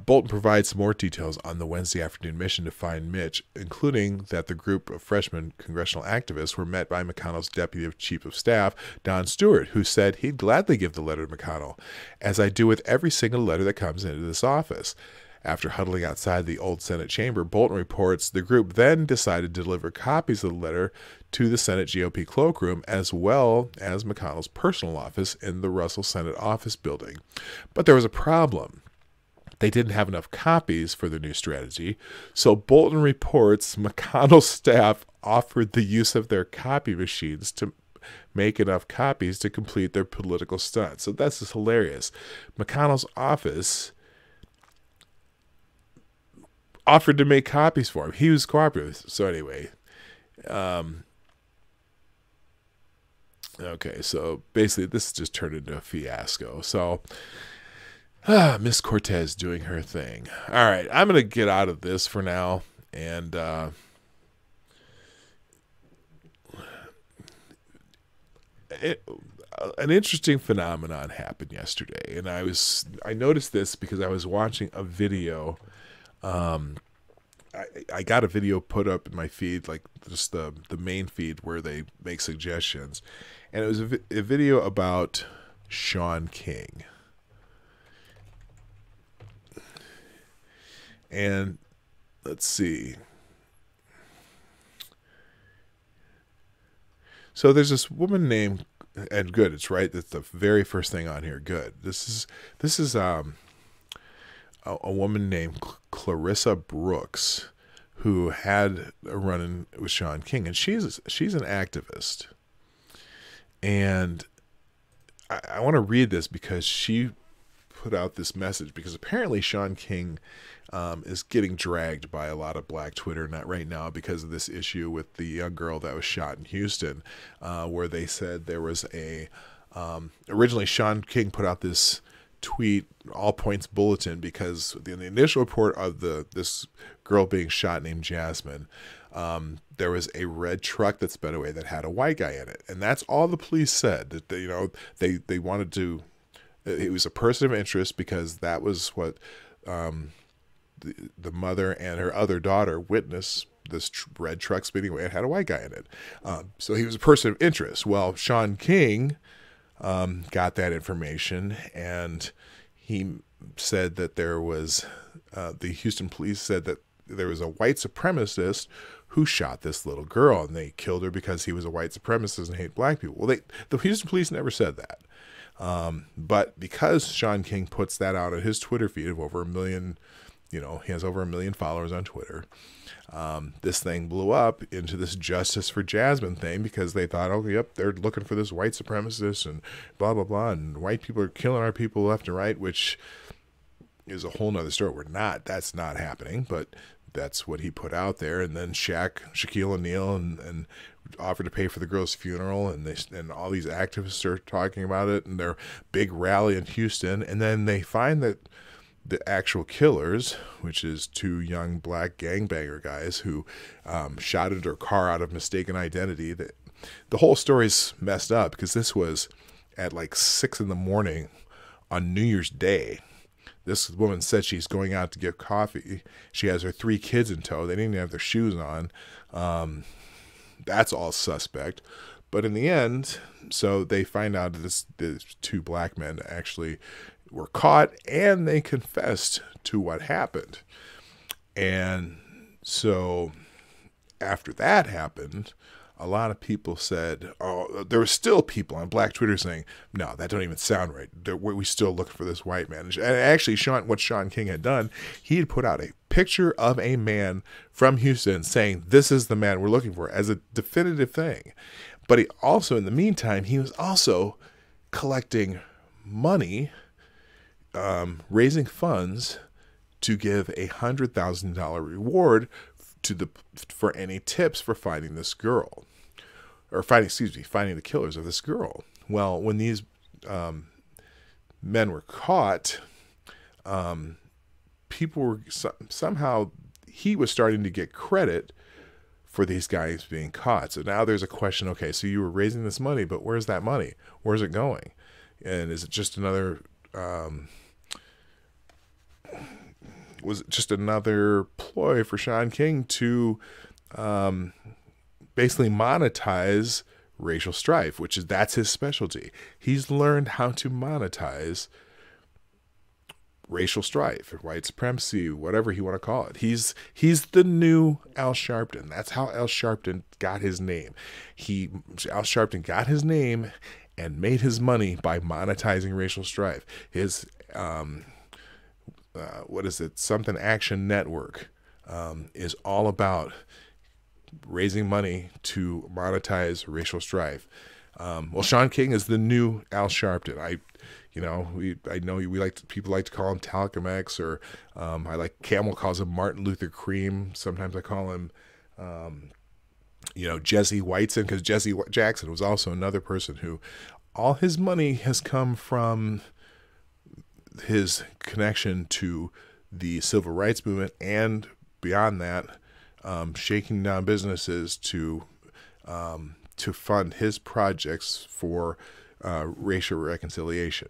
Bolton provides some more details on the Wednesday afternoon mission to find Mitch, including that the group of freshman congressional activists were met by McConnell's deputy chief of staff, Don Stewart, who said he'd gladly give the letter to McConnell, as I do with every single letter that comes into this office. After huddling outside the old Senate chamber, Bolton reports the group then decided to deliver copies of the letter to the Senate GOP cloakroom as well as McConnell's personal office in the Russell Senate office building. But there was a problem. They didn't have enough copies for their new strategy, so Bolton reports McConnell's staff offered the use of their copy machines to make enough copies to complete their political stunt. So that's just hilarious. McConnell's office offered to make copies for him. He was cooperative. So anyway, okay, so basically this just turned into a fiasco. So Miss Cortez doing her thing. All right, I'm going to get out of this for now. And an interesting phenomenon happened yesterday. And I noticed this because I was watching a video. I got a video put up in my feed, like just the main feed where they make suggestions. And it was a video about Shaun King. And let's see. So there's this woman named, and good, it's right. That's the very first thing on here. Good. This is a woman named Clarissa Brooks who had a run-in with Shaun King, and she's an activist. And I want to read this because she put out this message, because apparently Shaun King is getting dragged by a lot of black Twitter right now because of this issue with the young girl that was shot in Houston, where they said there was originally Shaun King put out this tweet, all points bulletin, because in the initial report of this girl being shot named Jasmine, there was a red truck that sped away that had a white guy in it, and that's all the police said. That they wanted to. It was a person of interest because that was what the mother and her other daughter witnessed. This red truck speeding away and had a white guy in it. So he was a person of interest. Well, Shaun King got that information, and he said that there was the Houston police said that there was a white supremacist who shot this little girl, and they killed her because he was a white supremacist and hated black people. Well, the Houston police never said that. But because Shaun King puts that out on his Twitter feed of over 1 million, he has over 1 million followers on Twitter. This thing blew up into this Justice for Jasmine thing because they thought, oh, yep, they're looking for this white supremacist and blah, blah, blah. And white people are killing our people left and right, which is a whole nother story. That's not happening. But that's what he put out there. And then Shaquille O'Neal and offered to pay for the girl's funeral, and all these activists are talking about it, and their big rally in Houston. And then they find that the actual killers, which is two young black gangbanger guys who shot at her car out of mistaken identity. The whole story's messed up because this was at like 6 a.m. on New Year's Day. This woman said she's going out to get coffee. She has her 3 kids in tow. They didn't even have their shoes on. That's all suspect. But in the end, so they find out that these 2 black men actually were caught, and they confessed to what happened. And so after that happened, a lot of people said, oh, there were still people on Black Twitter saying, no, that don't even sound right. We still looking for this white man. And actually, what Shaun King had done, he had put out a picture of a man from Houston saying, this is the man we're looking for, as a definitive thing. But he also, in the meantime, he was also collecting money, raising funds to give $100,000 reward for any tips for finding this girl, or finding the killers of this girl. Well, when these men were caught, people were somehow, he was starting to get credit for these guys being caught. So now there's a question, okay, so you were raising this money, but where's that money? Where's it going? And is it just another was it just another ploy for Shaun King to basically monetize racial strife, that's his specialty. He's learned how to monetize racial strife, white supremacy, whatever you want to call it. He's the new Al Sharpton. That's how Al Sharpton got his name. Al Sharpton got his name and made his money by monetizing racial strife. His Something Action Network is all about raising money to monetize racial strife. Well, Shaun King is the new Al Sharpton. People like to call him Talcum X, or Camel calls him Martin Luther Cream. Sometimes I call him Jesse Whiteson, because Jesse Jackson was also another person who all his money has come from his connection to the civil rights movement, and beyond that, shaking down businesses to fund his projects for racial reconciliation.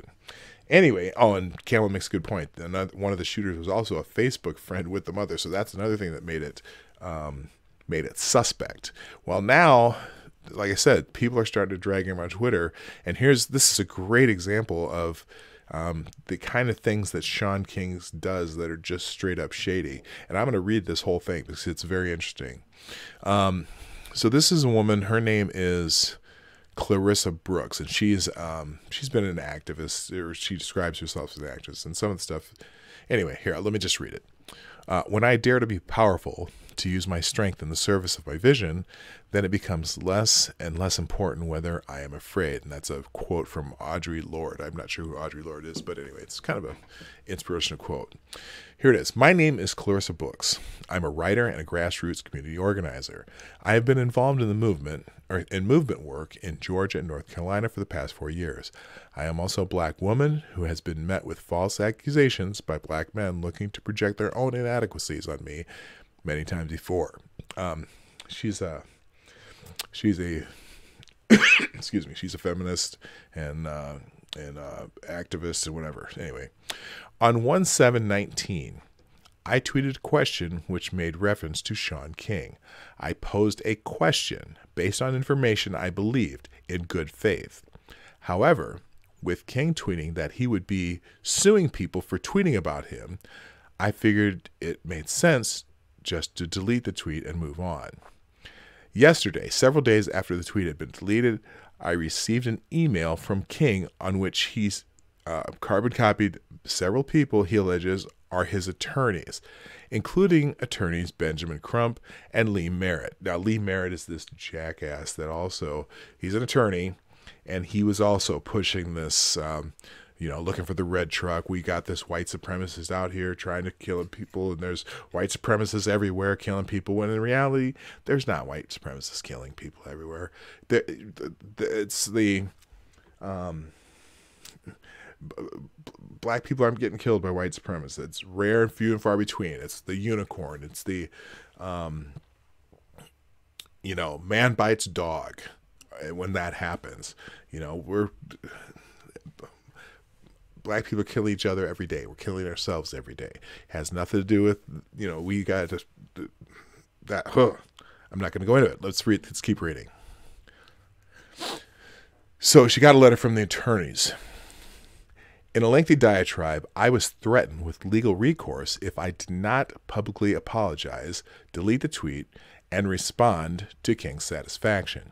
Anyway, and Camel makes a good point. One of the shooters was also a Facebook friend with the mother, so that's another thing that made it suspect. Well, now, like I said, people are starting to drag him on Twitter, and this is a great example of the kind of things that Shaun King does that are just straight up shady. And I'm going to read this whole thing because it's very interesting. So this is a woman. Her name is Clarissa Brooks, and she's been an activist, or she describes herself as an activist, and some of the stuff. Anyway, here, let me just read it. When I dare to be powerful, to use my strength in the service of my vision, then it becomes less and less important whether I am afraid. And that's a quote from Audre Lorde. I'm not sure who Audre Lorde is, but anyway, it's kind of an inspirational quote. Here it is. My name is Clarissa Brooks. I'm a writer and a grassroots community organizer. I have been involved in the movement work in Georgia and North Carolina for the past 4 years. I am also a black woman who has been met with false accusations by black men looking to project their own inadequacies on me many times before. She's a excuse me, she's a feminist and activist and whatever. Anyway, on 1/7/19, I tweeted a question which made reference to Shaun King. I posed a question based on information I believed in good faith. However, with King tweeting that he would be suing people for tweeting about him, I figured it made sense just to delete the tweet and move on. Yesterday, several days after the tweet had been deleted, I received an email from King on which he's carbon copied several people he alleges are his attorneys, including attorneys Benjamin Crump and Lee Merritt. Now, Lee Merritt is this jackass that also, he's an attorney, and he was also pushing this, looking for the red truck. We got this white supremacist out here trying to kill people, and there's white supremacists everywhere killing people, when in reality, there's not white supremacists killing people everywhere. It's the black people aren't getting killed by white supremacists. It's rare and few and far between. It's the unicorn. It's the, man bites dog. When that happens, black people kill each other every day. We're killing ourselves every day. It has nothing to do with, we got to, that, I'm not going to go into it. Let's keep reading. So she got a letter from the attorneys. In a lengthy diatribe, I was threatened with legal recourse if I did not publicly apologize, delete the tweet, and respond to King's satisfaction.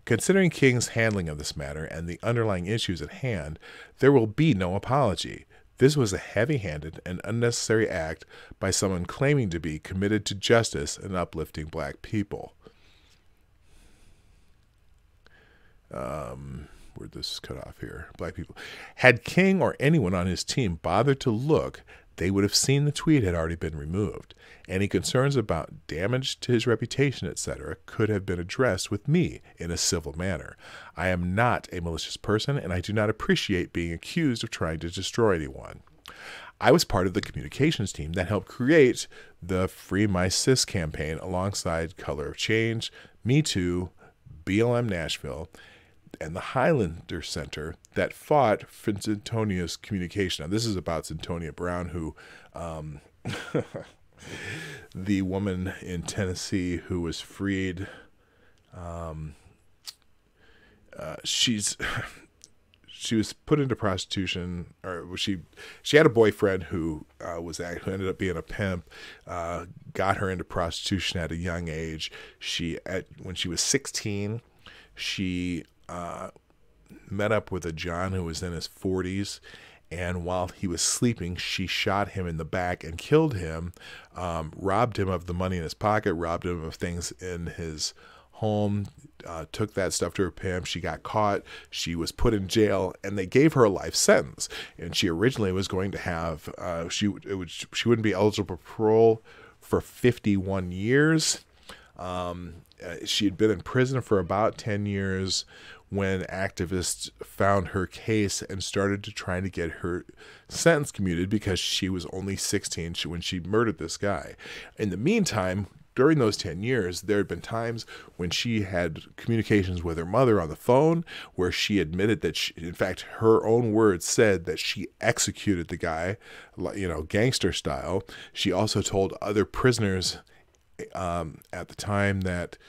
Considering King's handling of this matter and the underlying issues at hand, there will be no apology. This was a heavy-handed and unnecessary act by someone claiming to be committed to justice and uplifting black people. Where'd this cut off here? Black people. Had King or anyone on his team bothered to look, they would have seen the tweet had already been removed. Any concerns about damage to his reputation, etc., could have been addressed with me in a civil manner. I am not a malicious person, and I do not appreciate being accused of trying to destroy anyone. I was part of the communications team that helped create the Free My Sis campaign alongside Color of Change, Me Too, BLM Nashville, and the Highlander Center that fought for Centonia's communication. Now, this is about Centonia Brown, who, the woman in Tennessee who was freed. She was put into prostitution, or she had a boyfriend who who ended up being a pimp. Got her into prostitution at a young age. When she was 16, she met up with a John who was in his 40s, and while he was sleeping, she shot him in the back and killed him, robbed him of the money in his pocket, robbed him of things in his home, took that stuff to her pimp. She got caught. She was put in jail, and they gave her a life sentence. And she originally was going to have, she wouldn't be eligible for parole for 51 years. She had been in prison for about 10 years when activists found her case and started to try to get her sentence commuted because she was only 16 when she murdered this guy. In the meantime, during those 10 years, there had been times when she had communications with her mother on the phone where she admitted that in fact, her own words said that she executed the guy, gangster style. She also told other prisoners at the time that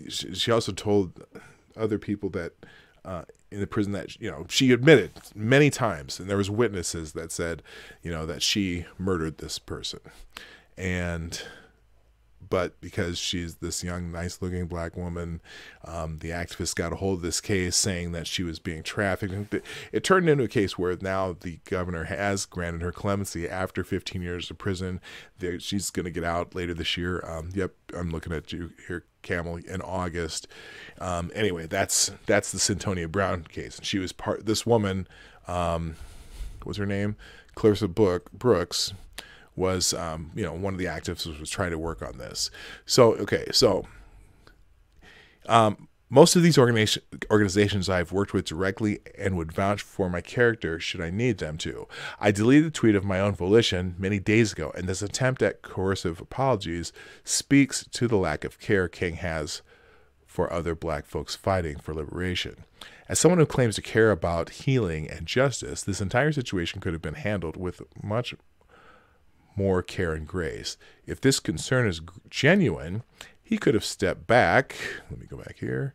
she also told other people that in the prison that she admitted many times, and there was witnesses that said that she murdered this person, but because she's this young, nice-looking black woman, the activists got a hold of this case saying that she was being trafficked. It turned into a case where now the governor has granted her clemency after 15 years of prison. She's going to get out later this year. Yep, I'm looking at you here, Camel, in August. Anyway, that's the Centonia Brown case. She was this woman, what was her name? Clarissa Brooks. Was one of the activists was trying to work on this. So most of these organizations I've worked with directly and would vouch for my character should I need them to. I deleted the tweet of my own volition many days ago, and this attempt at coercive apologies speaks to the lack of care King has for other black folks fighting for liberation. As someone who claims to care about healing and justice, this entire situation could have been handled with much more care and grace. If this concern is genuine, he could have stepped back. Let me go back here.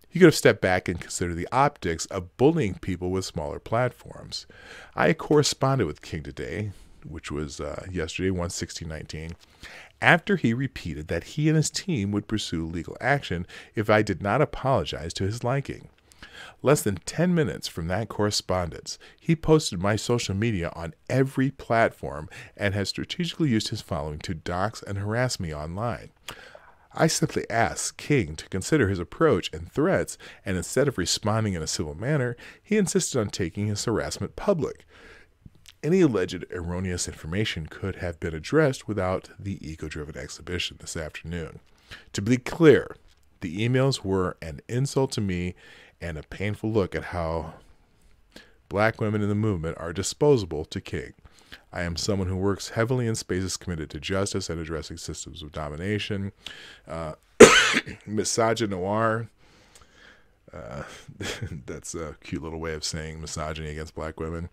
He could have stepped back and considered the optics of bullying people with smaller platforms. I corresponded with King today, which was yesterday, 1/16/19, after he repeated that he and his team would pursue legal action if I did not apologize to his liking. Less than 10 minutes from that correspondence, he posted my social media on every platform and has strategically used his following to dox and harass me online. I simply asked King to consider his approach and threats, and instead of responding in a civil manner, he insisted on taking his harassment public. Any alleged erroneous information could have been addressed without the ego-driven exhibition this afternoon. To be clear, the emails were an insult to me and a painful look at how black women in the movement are disposable to King. I am someone who works heavily in spaces committed to justice and addressing systems of domination, misogynoir. That's a cute little way of saying misogyny against black women,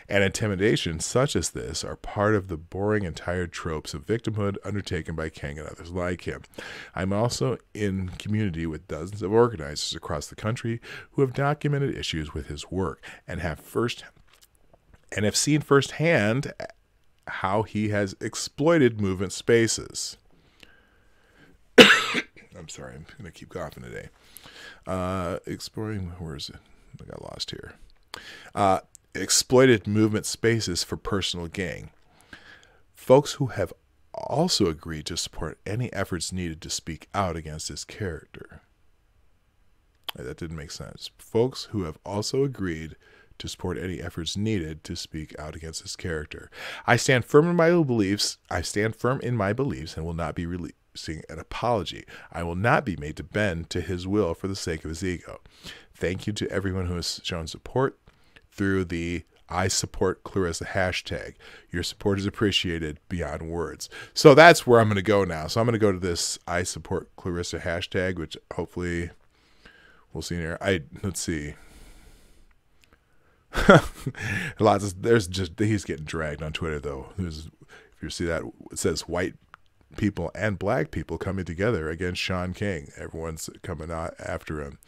and intimidation such as this are part of the boring and tired tropes of victimhood undertaken by King and others like him. I'm also in community with dozens of organizers across the country who have documented issues with his work and have seen firsthand how he has exploited movement spaces. I'm sorry, I'm going to keep coughing today. Exploring, where is it? I got lost here. Exploited movement spaces for personal gain. Folks who have also agreed to support any efforts needed to speak out against his character. That didn't make sense. Folks who have also agreed to support any efforts needed to speak out against his character. I stand firm in my beliefs. And will not be releasing an apology. I will not be made to bend to his will for the sake of his ego. Thank you to everyone who has shown support through the I support Clarissa hashtag. Your support is appreciated beyond words. So that's where I'm going to go now. So I'm going to go to this I support Clarissa hashtag, which hopefully we'll see in here. Let's see. He's getting dragged on Twitter though. If you see that, it says white people and black people coming together against Shaun King. Everyone's coming out after him.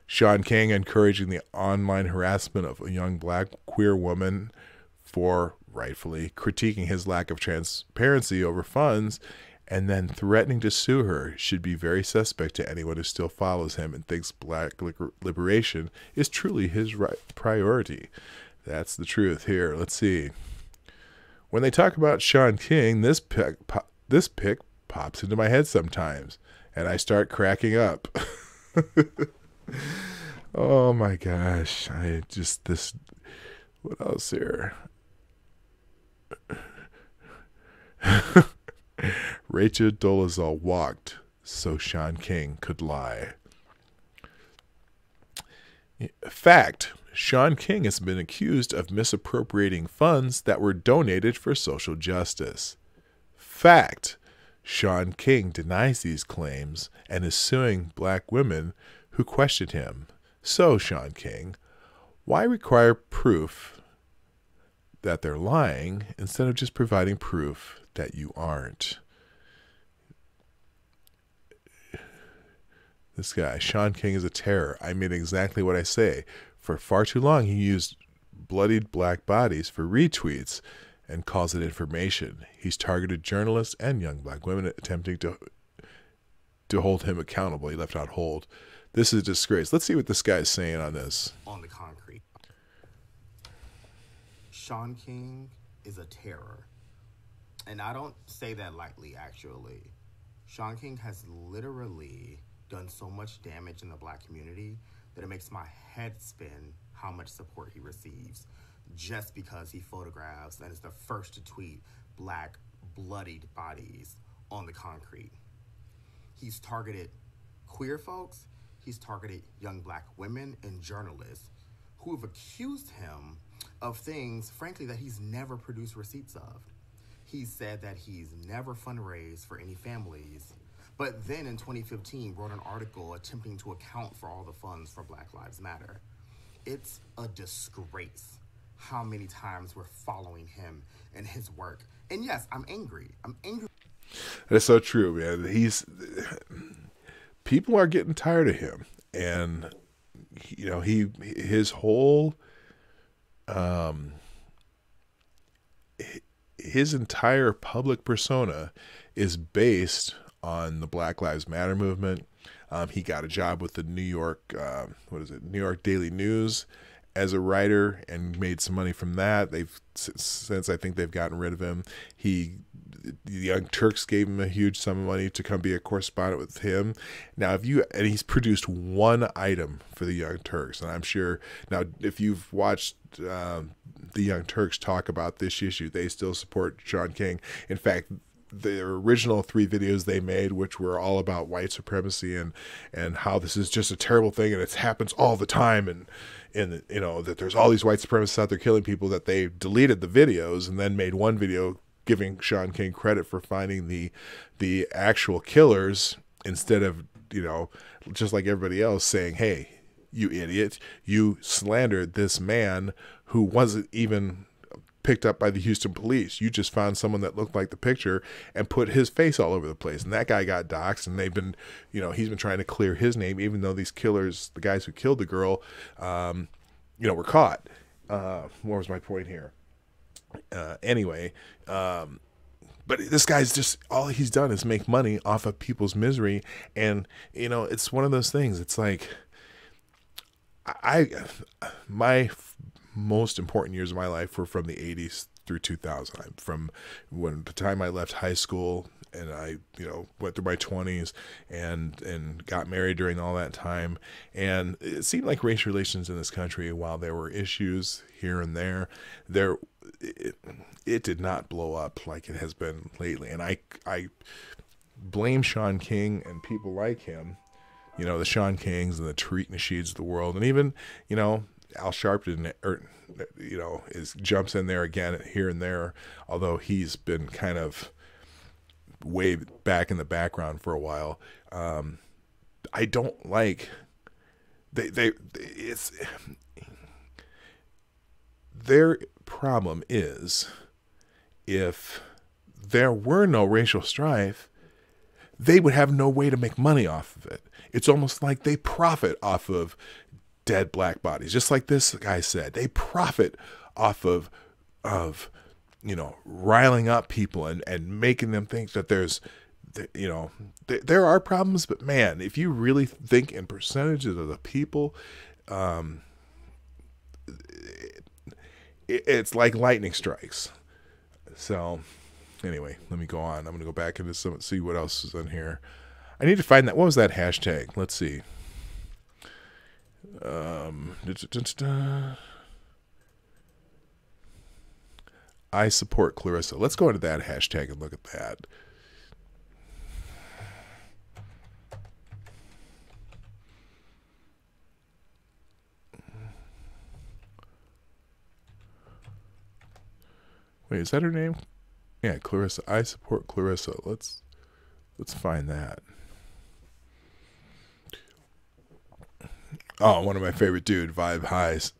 Shaun King encouraging the online harassment of a young black queer woman for rightfully critiquing his lack of transparency over funds and then threatening to sue her should be very suspect to anyone who still follows him and thinks black liberation is truly his priority. That's the truth here. Let's see. When they talk about Shaun King, this pic pops into my head sometimes, and I start cracking up. Oh my gosh. What else here? Rachel Dolezal walked so Shaun King could lie. Fact. Shaun King has been accused of misappropriating funds that were donated for social justice. Fact. Shaun King denies these claims and is suing black women who questioned him. So, Shaun King, why require proof that they're lying instead of just providing proof that you aren't? This guy, Shaun King, is a terror. I mean exactly what I say. For far too long, he used bloodied black bodies for retweets and calls it information. He's targeted journalists and young black women attempting to hold him accountable. He left out hold. This is a disgrace. Let's see what this guy's saying on this. On the concrete. Shaun King is a terror. And I don't say that lightly, actually. Shaun King has literally done so much damage in the black community that it makes my head spin how much support he receives just because he photographs and is the first to tweet black bloodied bodies on the concrete. He's targeted queer folks, he's targeted young black women and journalists who have accused him of things, frankly, that he's never produced receipts of. He said that he's never fundraised for any families, but then in 2015 wrote an article attempting to account for all the funds for Black Lives Matter. It's a disgrace how many times we're following him and his work. And yes, I'm angry. That's so true, man. People are getting tired of him, and his whole his entire public persona is based on the Black Lives Matter movement. He got a job with the New York Daily News as a writer and made some money from that. Since I think they've gotten rid of him. He the Young Turks gave him a huge sum of money to come be a correspondent with him. Now, and he's produced one item for the Young Turks, and I'm sure now if you've watched the Young Turks talk about this issue, they still support Shaun King. In fact, the original 3 videos they made, which were all about white supremacy and how this is just a terrible thing and it happens all the time, and you know that there's all these white supremacists out there killing people, that they deleted the videos and then made one video giving Shaun King credit for finding the actual killers, instead of, you know, just like everybody else saying, hey, you idiot, you slandered this man who wasn't even picked up by the Houston police. You just found someone that looked like the picture and put his face all over the place. And that guy got doxxed, and they've been, you know, he's been trying to clear his name, even though these killers, the guys who killed the girl, you know, were caught. What was my point here? Anyway, but this guy's just, all he's done is make money off of people's misery. And, you know, it's one of those things. It's like, my most important years of my life were from the 80s through 2000. From when the time I left high school, and I, you know, went through my 20s and got married during all that time. And it seemed like race relations in this country, while there were issues here and there, it did not blow up like it has been lately. And I blame Shaun King and people like him, you know, the Shaun Kings and the Tariq Nasheeds of the world, and even, you know, Al Sharpton, you know, jumps in there again here and there, although he's been kind of way back in the background for a while. I don't like it's their problem is, if there were no racial strife, they would have no way to make money off of it. It's almost like they profit off of dead black bodies, just like this guy said. They profit off of you know, riling up people and making them think that there's, you know, there are problems, but man, if you really think in percentages of the people, it's like lightning strikes. So anyway, let me go on. I'm going to go back into some, see what else is in here. I need to find that. What was that hashtag? Let's see. I support Clarissa. Let's go into that hashtag and look at that. Wait, is that her name? Yeah, Clarissa. I support Clarissa. Let's find that. Oh, one of my favorite dude, Vibe Highs.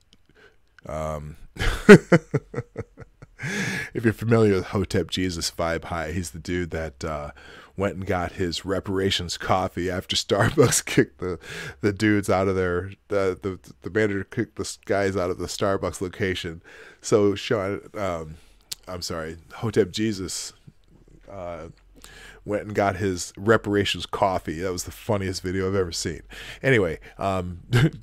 If you're familiar with Hotep Jesus, Vibe High, he's the dude that went and got his reparations coffee after Starbucks kicked the dudes out of their, the manager kicked the guys out of the Starbucks location. So Shaun, I'm sorry, Hotep Jesus went and got his reparations coffee. That was the funniest video I've ever seen. Anyway,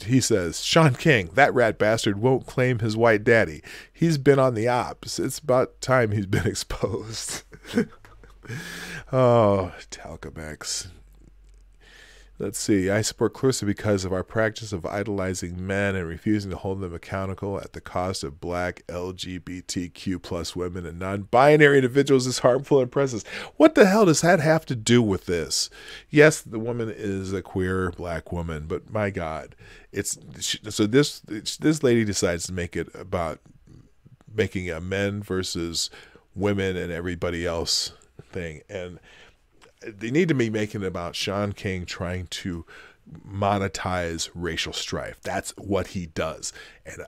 he says, Shaun King, that rat bastard won't claim his white daddy. He's been on the ops. It's about time he's been exposed. Oh, Talcomex. Let's see. I support Clarissa because of our practice of idolizing men and refusing to hold them accountable at the cost of black LGBTQ plus women and non-binary individuals is harmful and oppressive. What the hell does that have to do with this? Yes, the woman is a queer black woman, but my God, so this lady decides to make it about making a men versus women and everybody else thing, and they need to be making it about Shaun King trying to monetize racial strife. That's what he does. And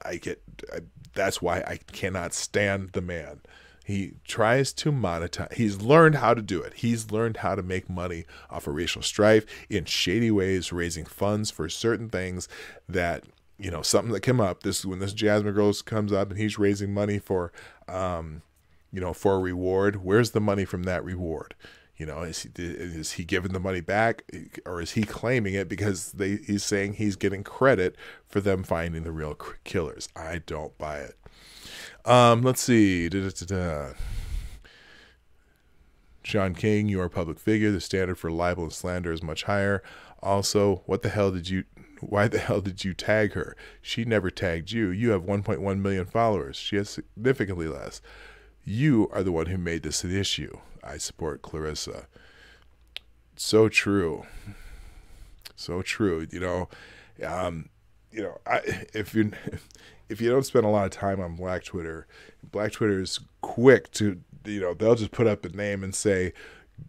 that's why I cannot stand the man. He tries to monetize. He's learned how to do it. He's learned how to make money off of racial strife in shady ways, raising funds for certain things that, you know, something that came up. When this Jasmine Girl comes up and he's raising money for, you know, for a reward. Where's the money from that reward? You know, is he giving the money back, or is he claiming it because he's saying he's getting credit for them finding the real killers? I don't buy it. Let's see. Shaun King, you are a public figure. The standard for libel and slander is much higher. Also, why the hell did you tag her? She never tagged you. You have 1.1 million followers. She has significantly less. You are the one who made this an issue. I support Clarissa. So true. So true. If you don't spend a lot of time on Black Twitter is quick to, they'll just put up a name and say,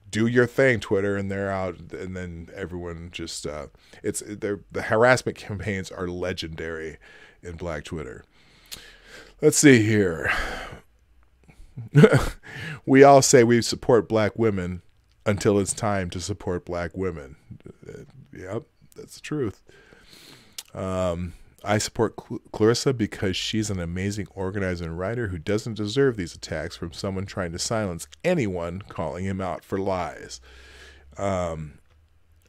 do your thing, Twitter, and they're out, and then everyone just the harassment campaigns are legendary in Black Twitter. Let's see here. We all say we support Black women until it's time to support Black women. Yep, that's the truth. I support Clarissa because she's an amazing organizer and writer who doesn't deserve these attacks from someone trying to silence anyone calling him out for lies. I'm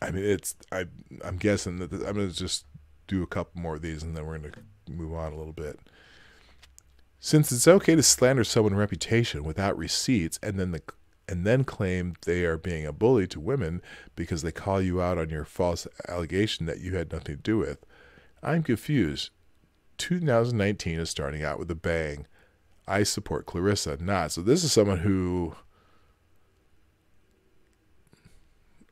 guessing that I'm going to just do a couple more of these and then we're going to move on a little bit. Since it's okay to slander someone's reputation without receipts and then claim they are being a bully to women because they call you out on your false allegation that you had nothing to do with, I'm confused. 2019 is starting out with a bang. I support Clarissa, not. So this is someone who...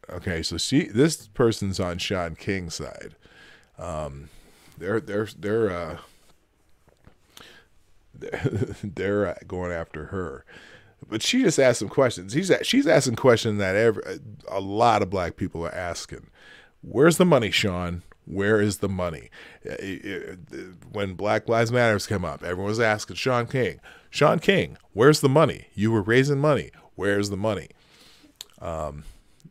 Okay, so this person's on Shaun King's side. They're going after her. But she just asked some questions. She's asking questions that a lot of Black people are asking. Where's the money, Shaun? Where is the money? When Black Lives Matters came up, everyone was asking Shaun King, where's the money? You were raising money. Where's the money? And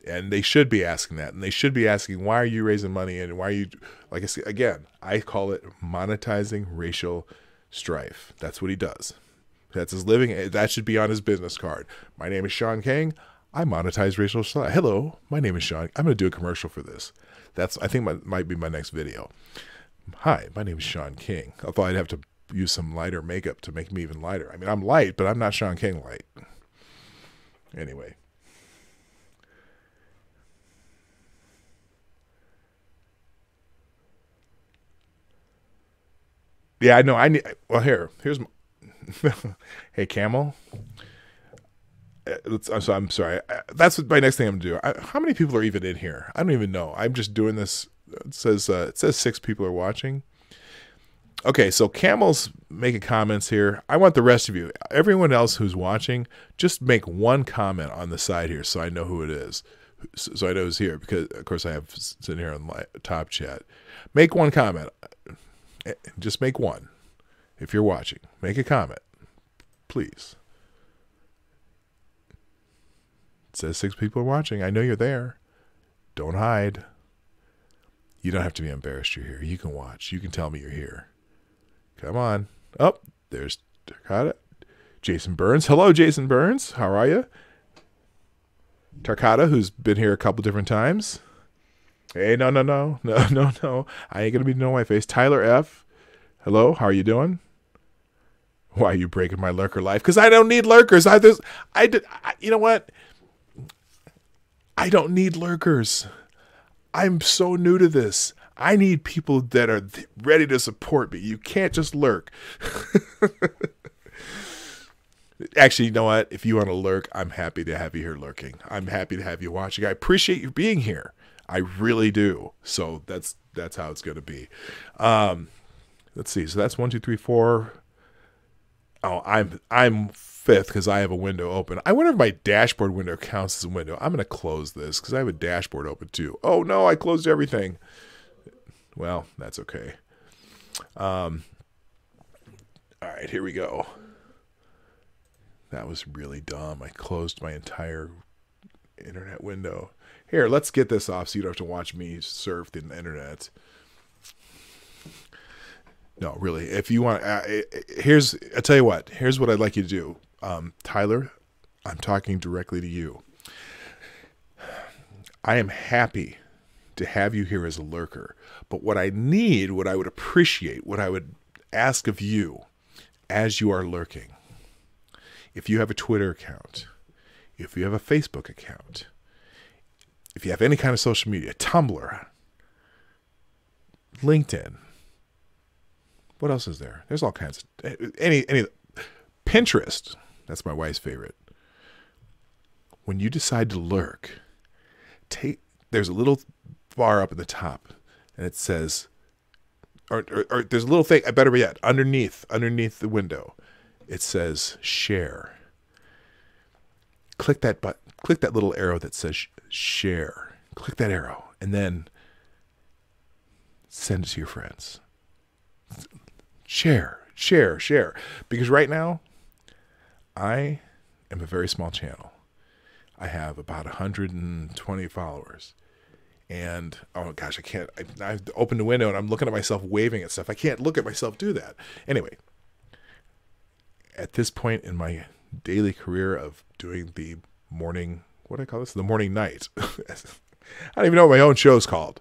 they should be asking that. And they should be asking, why are you raising money? And why are you, like I said, again, I call it monetizing racial strife. That's what he does. That's his living. That should be on his business card. My name is Shaun King. I monetize racial strife. Hello, my name is Shaun. I'm going to do a commercial for this. I think might be my next video. Hi, my name is Shaun King. Although I'd have to use some lighter makeup to make me even lighter. I mean, I'm light, but I'm not Shaun King light. Anyway. Yeah, I know. Well, here's my, hey, Camel. I'm sorry. That's my next thing I'm going to do. How many people are even in here? I don't even know. I'm just doing this. It says 6 people are watching. Okay, so Camel's making comments here. I want the rest of you, everyone else who's watching, just make one comment on the side here so I know who it is. So I know who's here because, of course, I have sitting here on my top chat. Make one comment. Just make one. If you're watching, make a comment, please. It says 6 people are watching. I know you're there. Don't hide. You don't have to be embarrassed you're here. You can watch. You can tell me you're here. Come on. Oh, there's Tarkata. Jason Burns. Hello, Jason Burns. How are you? Tarkata, who's been here a couple different times. Hey, no. I ain't going to be no white face. Tyler F. Hello, how are you doing? Why are you breaking my lurker life? Because I don't need lurkers. You know what? I don't need lurkers. I'm so new to this. I need people that are ready to support me. You can't just lurk. Actually, you know what? If you want to lurk, I'm happy to have you here lurking. I'm happy to have you watching. I appreciate you being here. I really do. So that's how it's going to be. Let's see. So that's 1, 2, 3, 4. Oh, I'm 5th because I have a window open. I wonder if my dashboard window counts as a window. I'm going to close this because I have a dashboard open too. Oh no, I closed everything. Well, that's okay. All right, here we go. That was really dumb. I closed my entire internet window. Here, let's get this off so you don't have to watch me surf the internet. No, really. If you want, I tell you what. Here's what I'd like you to do, Tyler. I'm talking directly to you. I am happy to have you here as a lurker, but what I need, what I would appreciate, what I would ask of you, as you are lurking, if you have a Twitter account, if you have a Facebook account, if you have any kind of social media, Tumblr, LinkedIn, what else is there? There's all kinds of, any Pinterest. That's my wife's favorite. When you decide to lurk, there's a little bar up at the top, and it says, or there's a little thing, better yet, underneath the window, it says share. Click that button. Click that little arrow that says share. Click that arrow, and then send it to your friends. Share. Because right now, I am a very small channel. I have about 120 followers. And, oh gosh, I can't. I've opened the window and I'm looking at myself waving at stuff. I can't look at myself do that. Anyway, at this point in my daily career of doing the morning, what do I call this? The morning night. I don't even know what my own show's called.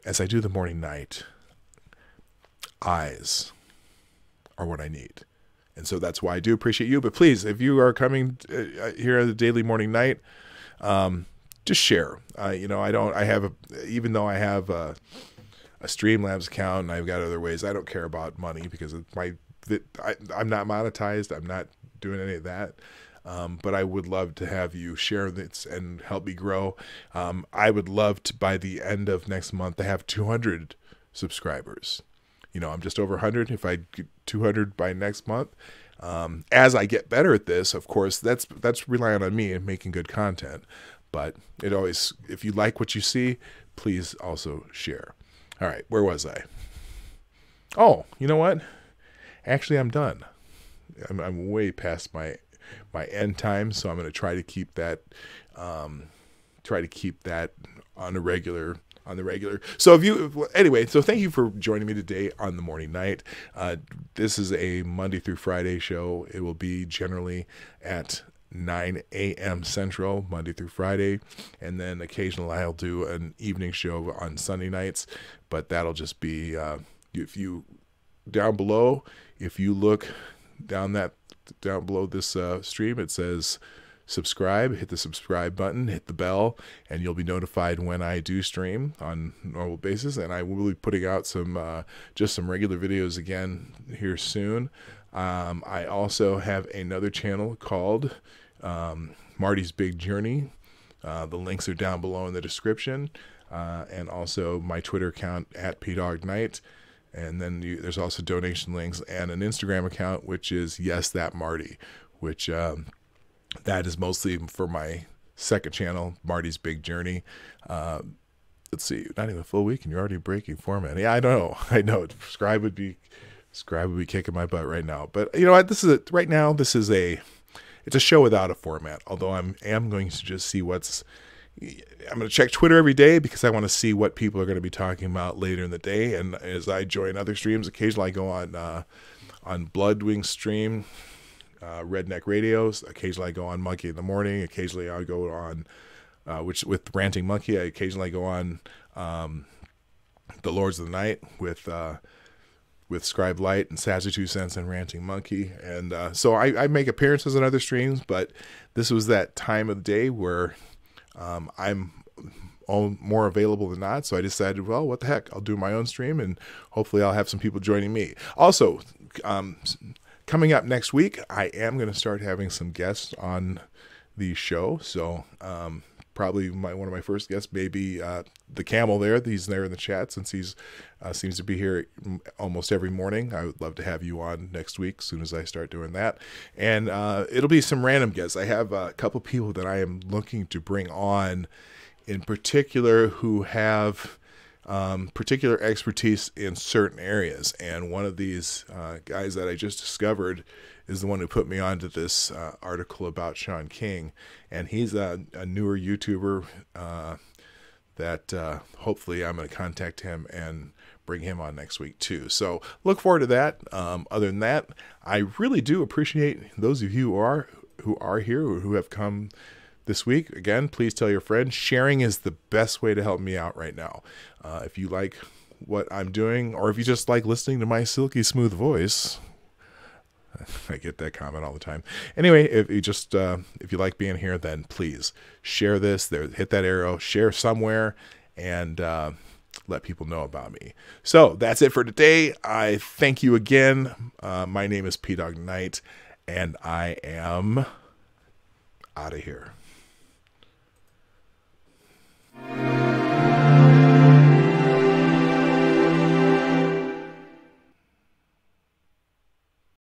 As I do the morning night, eyes are what I need. And so that's why I do appreciate you. But please, if you are coming here at the daily morning night, just share. Even though I have a Streamlabs account and I've got other ways, I don't care about money because I'm not monetized. I'm not doing any of that. But I would love to have you share this and help me grow. I would love to, by the end of next month, to have 200 subscribers. I'm just over 100. If I get 200 by next month, as I get better at this, of course, that's relying on me and making good content. But if you like what you see, please also share. All right, where was I? Oh, you know what? Actually, I'm done. I'm way past my end time, so I'm going to try to keep that on the regular. So so thank you for joining me today on the morning night. This is a Monday through Friday show. It will be generally at 9 a.m. Central, Monday through Friday. And then occasionally I'll do an evening show on Sunday nights, but that'll just be, down below, if you look down below this stream, it says subscribe. Hit the subscribe button, hit the bell, and you'll be notified when I do stream on a normal basis. And I will be putting out some regular videos again here soon. I also have another channel called Marty's Big Journey. The links are down below in the description, and also my Twitter account at Dawg Knight. And then there's also donation links and an Instagram account, which is Yes That Marty, which that is mostly for my second channel, Marty's Big Journey. Let's see, not even a full week and you're already breaking format. Yeah, I know. Scribe would be kicking my butt right now. But you know what? It's a show without a format. Although I am going to just see I'm going to check Twitter every day because I want to see what people are going to be talking about later in the day. And as I join other streams, occasionally I go on Bloodwing stream, Redneck Radios. Occasionally I go on Monkey in the Morning. Occasionally I go on, with Ranting Monkey. I occasionally go on The Lords of the Night with Scribe Light and Sassy 2 Cents and Ranting Monkey. And so I make appearances on other streams, but this was that time of the day where I'm more available than not. So I decided, well, what the heck? I'll do my own stream and hopefully I'll have some people joining me. Also, coming up next week, I am going to start having some guests on the show. So probably one of my first guests may be the Camel there. He's there in the chat since he's seems to be here almost every morning. I would love to have you on next week as soon as I start doing that. And it'll be some random guests. I have a couple people that I am looking to bring on in particular who have particular expertise in certain areas. And one of these guys that I just discovered is the one who put me onto this article about Shaun King. And he's a newer YouTuber that hopefully I'm going to contact him and bring him on next week too. So look forward to that. Other than that, I really do appreciate those of you who are here or who have come this week. Again, please tell your friends. Sharing is the best way to help me out right now. If you like what I'm doing, or if you just like listening to my silky smooth voice, I get that comment all the time. Anyway, if you like being here, then please share this. There, hit that arrow, share somewhere, and let people know about me. So that's it for today. I thank you again. My name is Dawg Knight, and I am out of here.